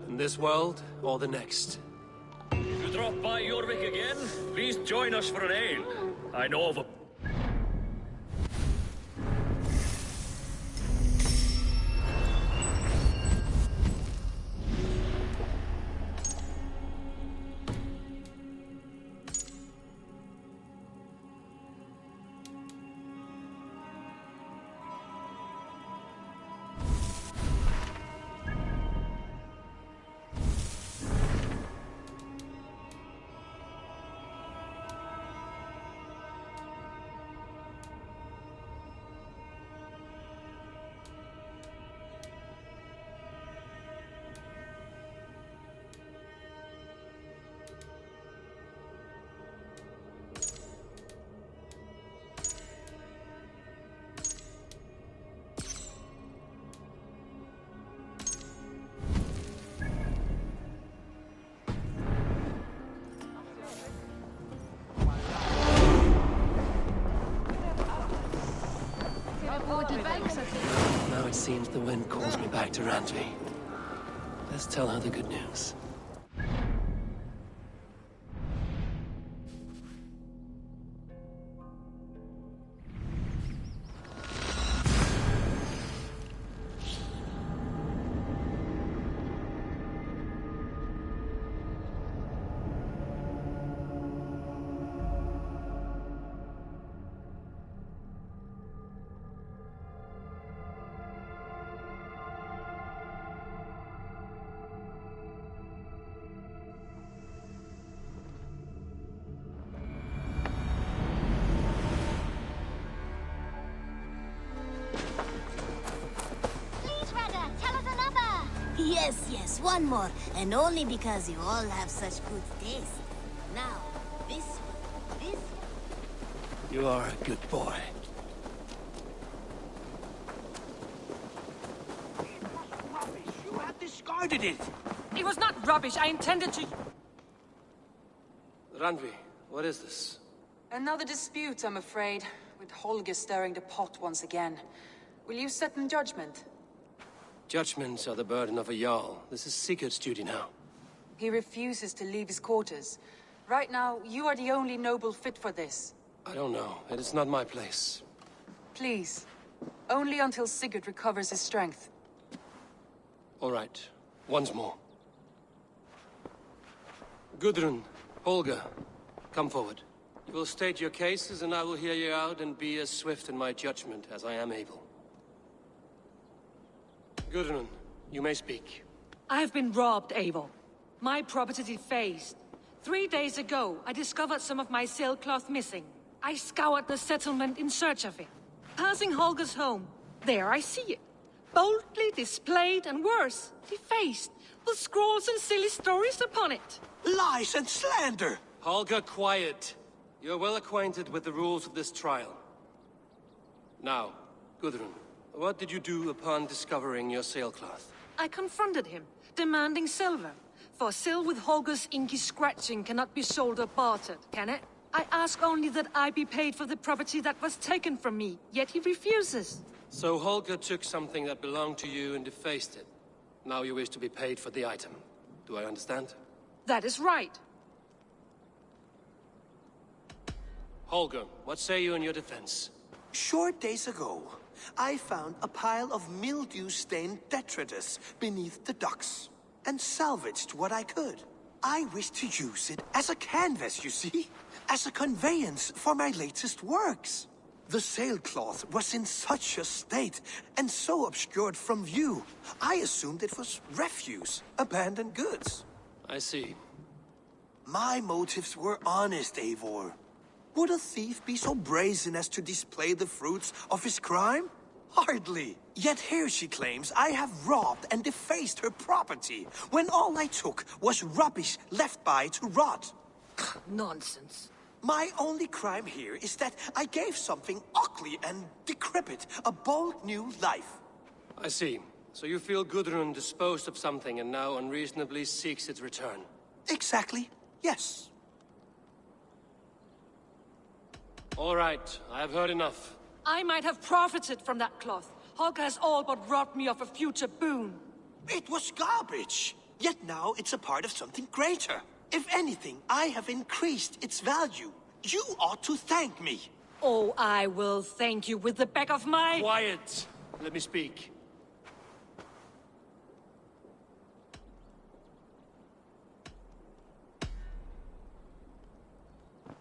In this world, or the next. If you drop by Jorvik again, please join us for an ale. I know of a... It seems the wind calls me back to Randvi. Let's tell her the good news. Yes, one more. And only because you all have such good taste. Now, this. You are a good boy. You have discarded it! It was not rubbish. I intended to... Randvi, what is this? Another dispute, I'm afraid, with Holger stirring the pot once again. Will you set in judgment? Judgments are the burden of a Jarl. This is Sigurd's duty now. He refuses to leave his quarters. Right now, you are the only noble fit for this. I don't know. It is not my place. Please. Only until Sigurd recovers his strength. All right. Once more. Gudrun, Holger, come forward. You will state your cases, and I will hear you out and be as swift in my judgment as I am able. Gudrun, you may speak. I have been robbed, Eivor. My property defaced. 3 days ago, I discovered some of my sailcloth missing. I scoured the settlement in search of it. Passing Holger's home, there I see it. Boldly displayed and worse, defaced, with scrawls and silly stories upon it. Lies and slander! Holger, quiet. You're well acquainted with the rules of this trial. Now, Gudrun, what did you do upon discovering your sailcloth? I confronted him, demanding silver. For sil with Holger's inky scratching cannot be sold or bartered, can it? I ask only that I be paid for the property that was taken from me, yet he refuses. So Holger took something that belonged to you and defaced it. Now you wish to be paid for the item. Do I understand? That is right. Holger, what say you in your defense? Short days ago, I found a pile of mildew-stained detritus beneath the docks, and salvaged what I could. I wish to use it as a canvas, you see? As a conveyance for my latest works. The sailcloth was in such a state, and so obscured from view, I assumed it was refuse, abandoned goods. I see. My motives were honest, Eivor. Would a thief be so brazen as to display the fruits of his crime? Hardly. Yet here she claims I have robbed and defaced her property, when all I took was rubbish left by to rot. Nonsense. My only crime here is that I gave something ugly and decrepit a bold new life. I see. So you feel Gudrun disposed of something and now unreasonably seeks its return? Exactly, yes. All right, I have heard enough. I might have profited from that cloth. Holger has all but robbed me of a future boon. It was garbage. Yet now it's a part of something greater. If anything, I have increased its value. You ought to thank me. Oh, I will thank you with the back of my... Quiet! Let me speak.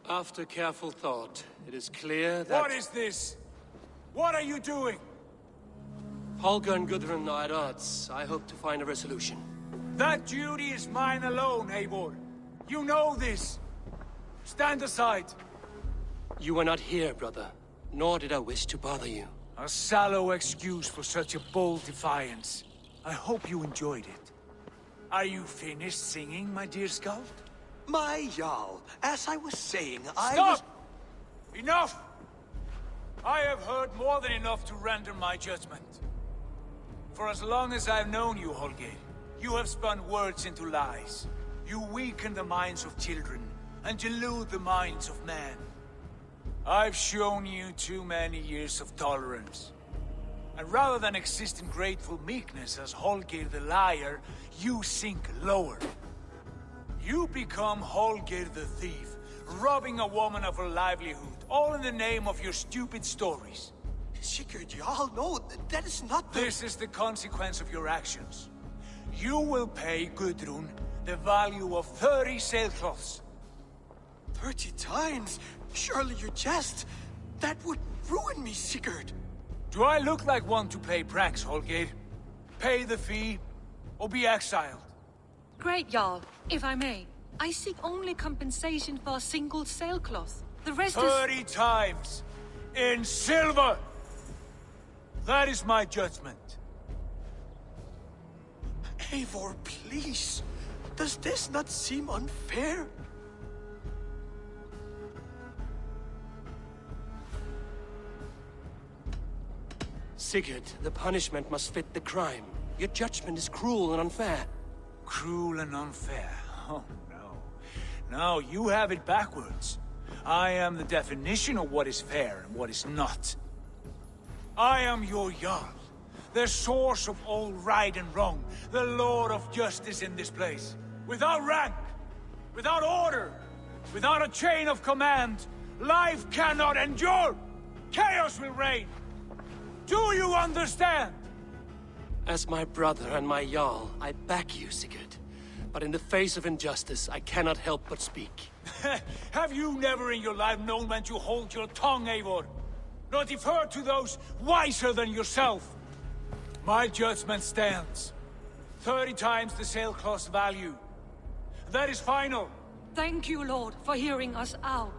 After careful thought, it is clear that... What is this? What are you doing? Holger and Gudrun are at odds. I hope to find a resolution. That duty is mine alone, Eivor. You know this. Stand aside. You were not here, brother. Nor did I wish to bother you. A sallow excuse for such a bold defiance. I hope you enjoyed it. Are you finished singing, my dear scout? My Jarl, as I was saying, Stop! Enough! I have heard more than enough to render my judgment. For as long as I've known you, Holger, you have spun words into lies. You weaken the minds of children, and delude the minds of men. I've shown you too many years of tolerance. And rather than exist in grateful meekness as Holgeir the liar, you sink lower. You become Holgeir the thief, robbing a woman of her livelihood, all in the name of your stupid stories. Sigurd, Jarl, no, that is not the... This is the consequence of your actions. You will pay Gudrun the value of 30 sailcloths. 30 times? Surely you jest. That would ruin me, Sigurd. Do I look like one to play pranks, Holgeir? Pay the fee, or be exiled. Great, Jarl. If I may, I seek only compensation for a single sailcloth. The rest 30 times! In silver! That is my judgment. Eivor, please. Does this not seem unfair? Sigurd, the punishment must fit the crime. Your judgment is cruel and unfair. Cruel and unfair? Oh, no. No, you have it backwards. I am the definition of what is fair and what is not. I am your Jarl, the source of all right and wrong, the Lord of justice in this place. Without rank, without order, without a chain of command, life cannot endure! Chaos will reign! Do you understand? As my brother and my Jarl, I back you, Sigurd. But in the face of injustice, I cannot help but speak. Have you never in your life known when to hold your tongue, Eivor? Nor defer to those wiser than yourself? My judgment stands. 30 times the sailcloth's value. That is final. Thank you, Lord, for hearing us out.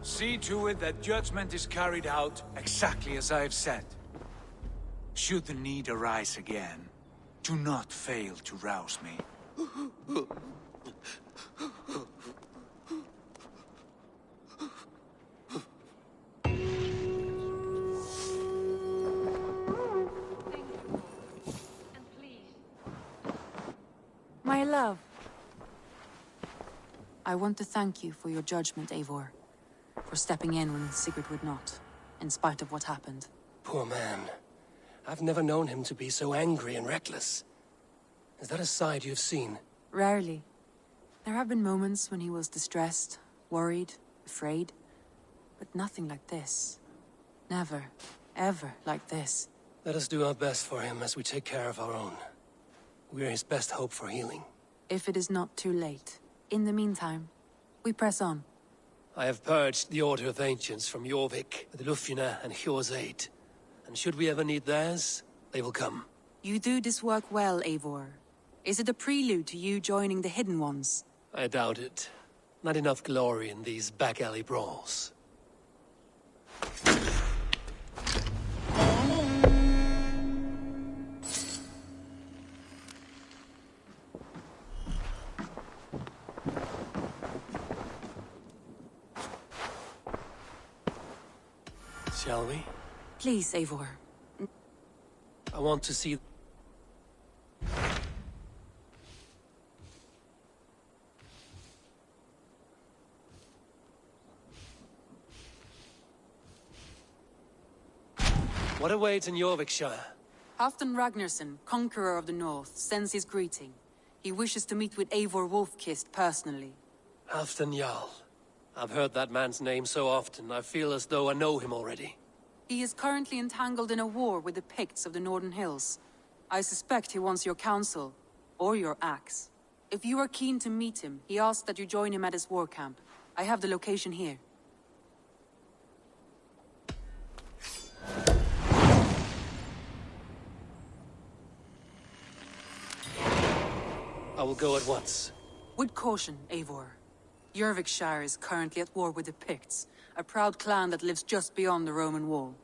See to it that judgment is carried out exactly as I have said. Should the need arise again, do not fail to rouse me. My love. I want to thank you for your judgment, Eivor. For stepping in when Sigurd would not, in spite of what happened. Poor man. I've never known him to be so angry and reckless. Is that a side you've seen? Rarely. There have been moments when he was distressed, worried, afraid. But nothing like this. Never, ever like this. Let us do our best for him as we take care of our own. We're his best hope for healing. If it is not too late. In the meantime, we press on. I have purged the Order of Ancients from Jorvik with Lufjuna and Hjor's aid. And should we ever need theirs, they will come. You do this work well, Eivor. Is it a prelude to you joining the Hidden Ones? I doubt it. Not enough glory in these back-alley brawls. Shall we? Please, Eivor. I want to see... What awaits in Jorvikshire? Halfdan Ragnarsson, Conqueror of the North, sends his greeting. He wishes to meet with Eivor Wolfkist personally. Halfdan Jarl. I've heard that man's name so often, I feel as though I know him already. He is currently entangled in a war with the Picts of the Northern Hills. I suspect he wants your counsel, or your axe. If you are keen to meet him, he asks that you join him at his war camp. I have the location here. I will go at once. With caution, Eivor. Jorvikshire is currently at war with the Picts, a proud clan that lives just beyond the Roman wall.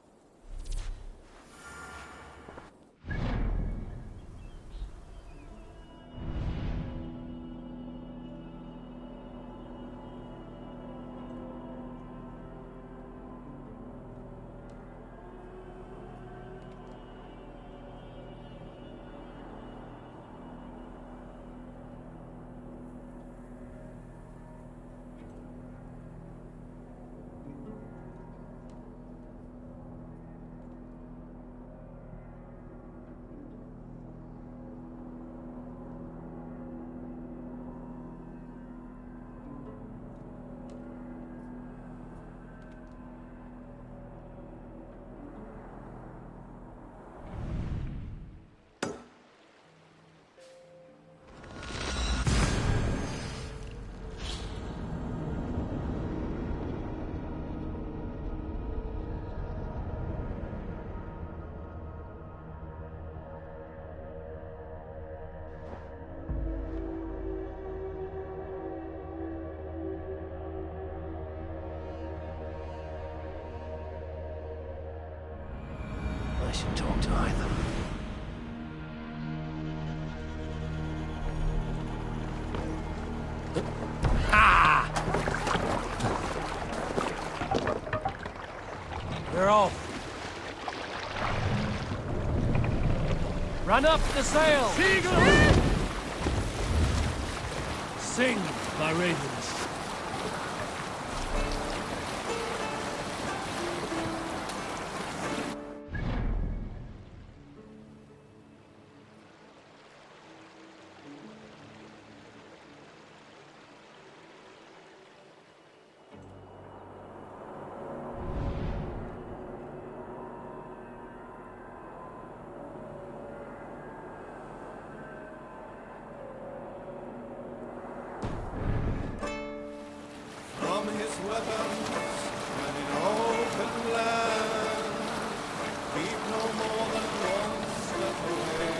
should talk to either. Ha! We're off. Run up the sail! Seagulls! Sing, my ravens. From his weapons and in open land, keep no more than one step away.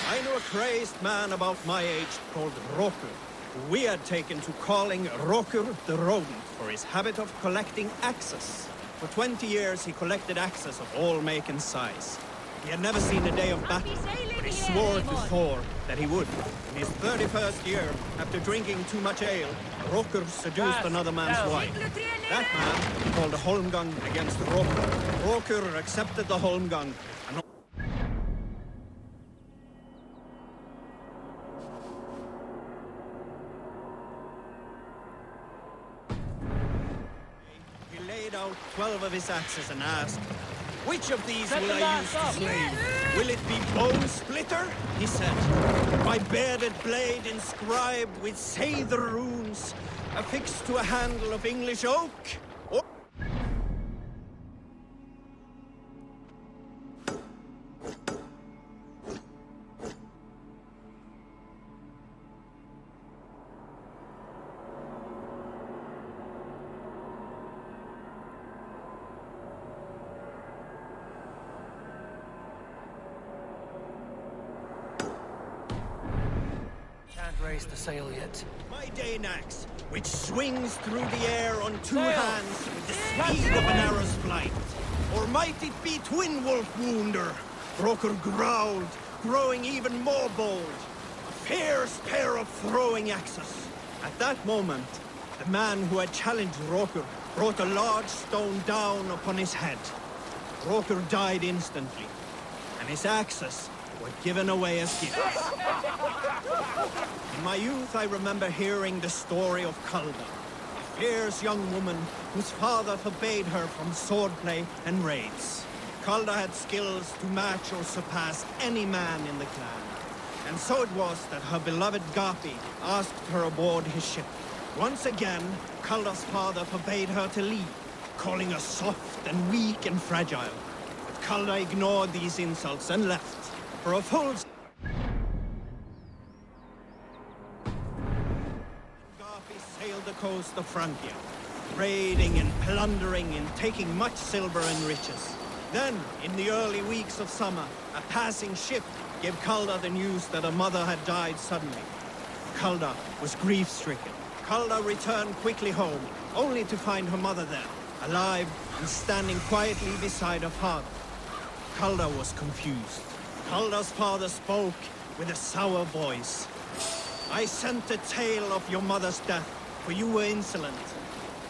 I knew a crazed man about my age called Rokur, who we had taken to calling Rokur the Rodent for his habit of collecting axes. For 20 years he collected axes of all make and size. He had never seen a day of battle, but he swore to Thor that he would. In his 31st year, after drinking too much ale, Rokur seduced another man's wife. That man called a holmgang against Rokur. Rokur accepted the holmgang and he laid out 12 of his axes and asked, "Which of these will I use to slay? Will it be Bone Splitter?" He said. "My bearded blade inscribed with Seidr runes, affixed to a handle of English oak? Or Can't raise the sail yet. my Dane axe, which swings through the air on two hands with the speed of an arrow's flight. Or might it be Twin Wolf Wounder? Rokur growled, growing even more bold. A fierce pair of throwing axes. At that moment, the man who had challenged Rokur brought a large stone down upon his head. Rokur died instantly, and his axes were given away as gifts. In my youth, I remember hearing the story of Kalda, a fierce young woman whose father forbade her from swordplay and raids. Kalda had skills to match or surpass any man in the clan. And so it was that her beloved Gapi asked her aboard his ship. Once again, Kalda's father forbade her to leave, calling her soft and weak and fragile. But Kalda ignored these insults and left. For a full Gapi sailed the coast of Francia, raiding and plundering and taking much silver and riches. Then, in the early weeks of summer, a passing ship gave Kalda the news that her mother had died suddenly. Kalda was grief-stricken. Kalda returned quickly home, only to find her mother there, alive and standing quietly beside her father. Kalda was confused. Kalda's father spoke with a sour voice. "I sent a tale of your mother's death, for you were insolent.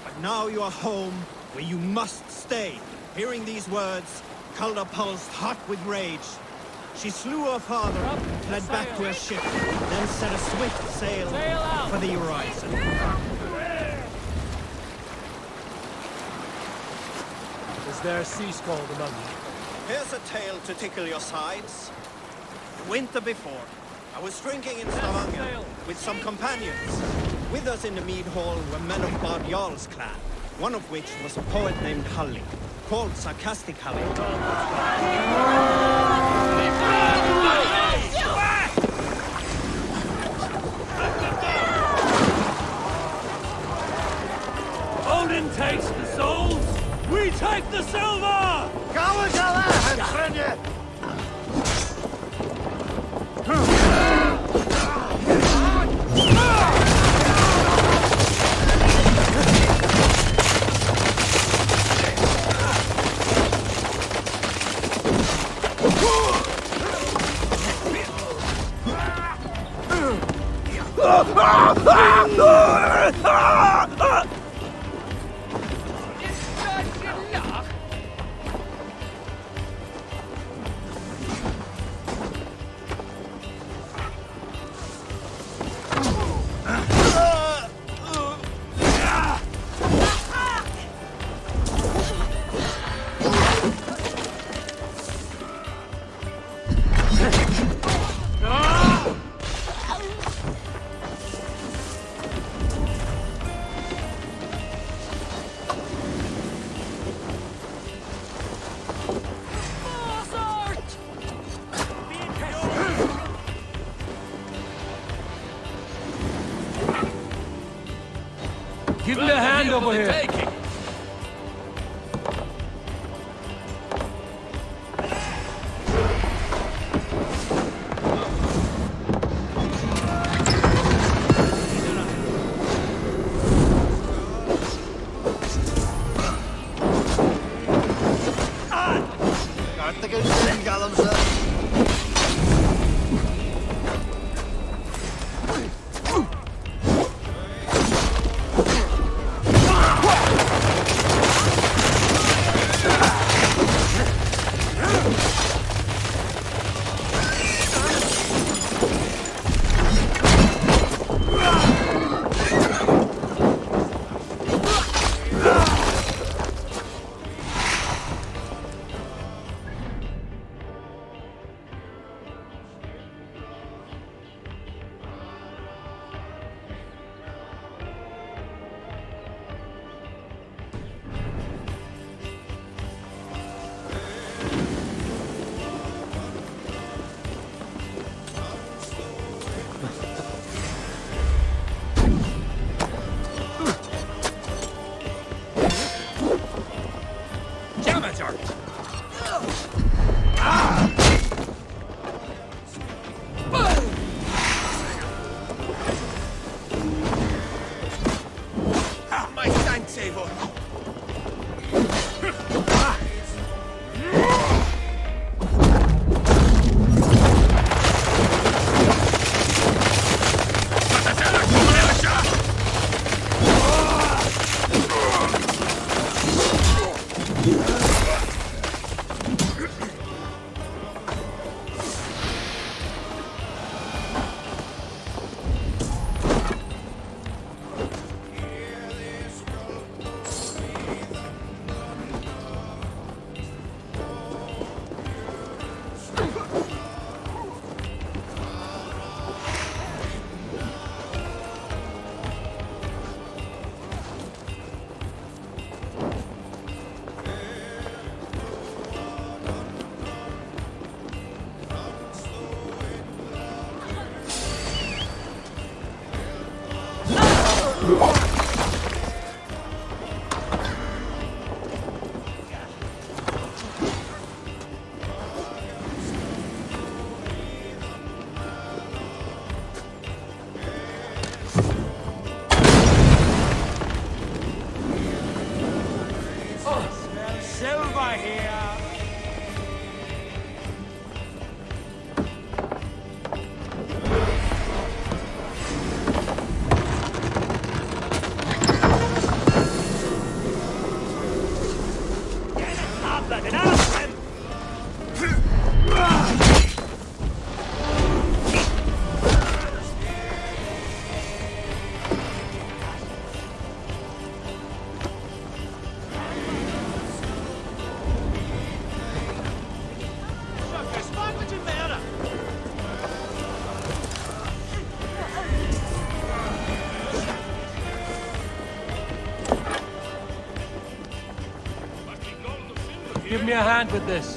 But now you are home, where you must stay." Hearing these words, Kalda pulsed hot with rage. She slew her father, fled back to her ship, then set a swift sail for the horizon. Is there a sea scald among you? Here's a tale to tickle your sides. The winter before, I was drinking in Stavanger with some companions. With us in the mead hall were men of Bard Jarl's clan, one of which was a poet named Halli, called Sarcastic Halli. Odin takes the souls, we take the silver! Give me a hand over here. Give me a hand with this.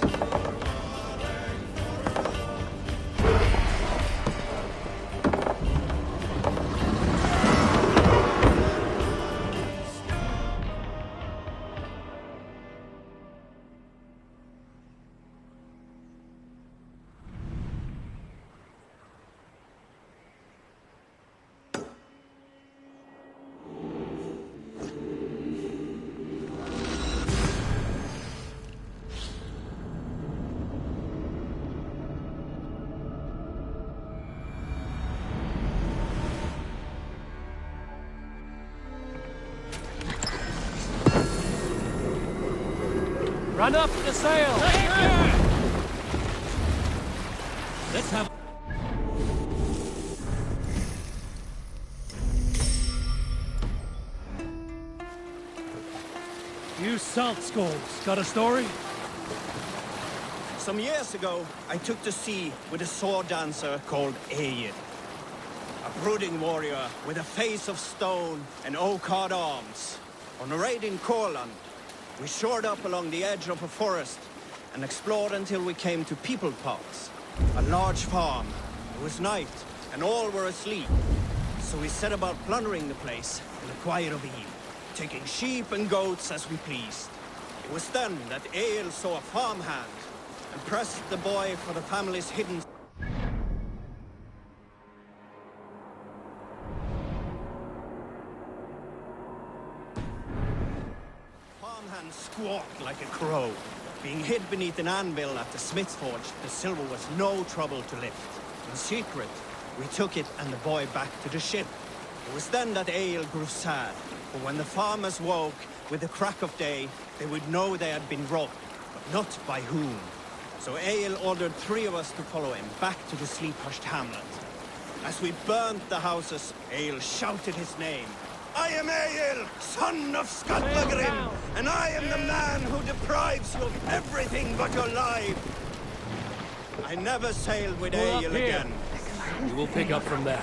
Run up the sail! Let's have... You salt skulls, got a story? Some years ago, I took to sea with a sword dancer called Egil. A brooding warrior with a face of stone and oak-hard arms. On a raid in Courland, we shored up along the edge of a forest and explored until we came to People Pots, a large farm. It was night, and all were asleep. So we set about plundering the place in the quiet of eve, taking sheep and goats as we pleased. It was then that Egil saw a farmhand and pressed the boy for the family's hidden... Farmhand squawked like a crow. Being hid beneath an anvil at the smith's forge, the silver was no trouble to lift. In secret, we took it and the boy back to the ship. It was then that Egil grew sad, for when the farmers woke with the crack of day, they would know they had been robbed, but not by whom. So Egil ordered 3 of us to follow him back to the sleep-hushed hamlet. As we burnt the houses, Egil shouted his name. I am Egil, son of Skallagrim, and I am the man who deprives you of everything but your life. I never sailed with Egil again. We will pick up from there.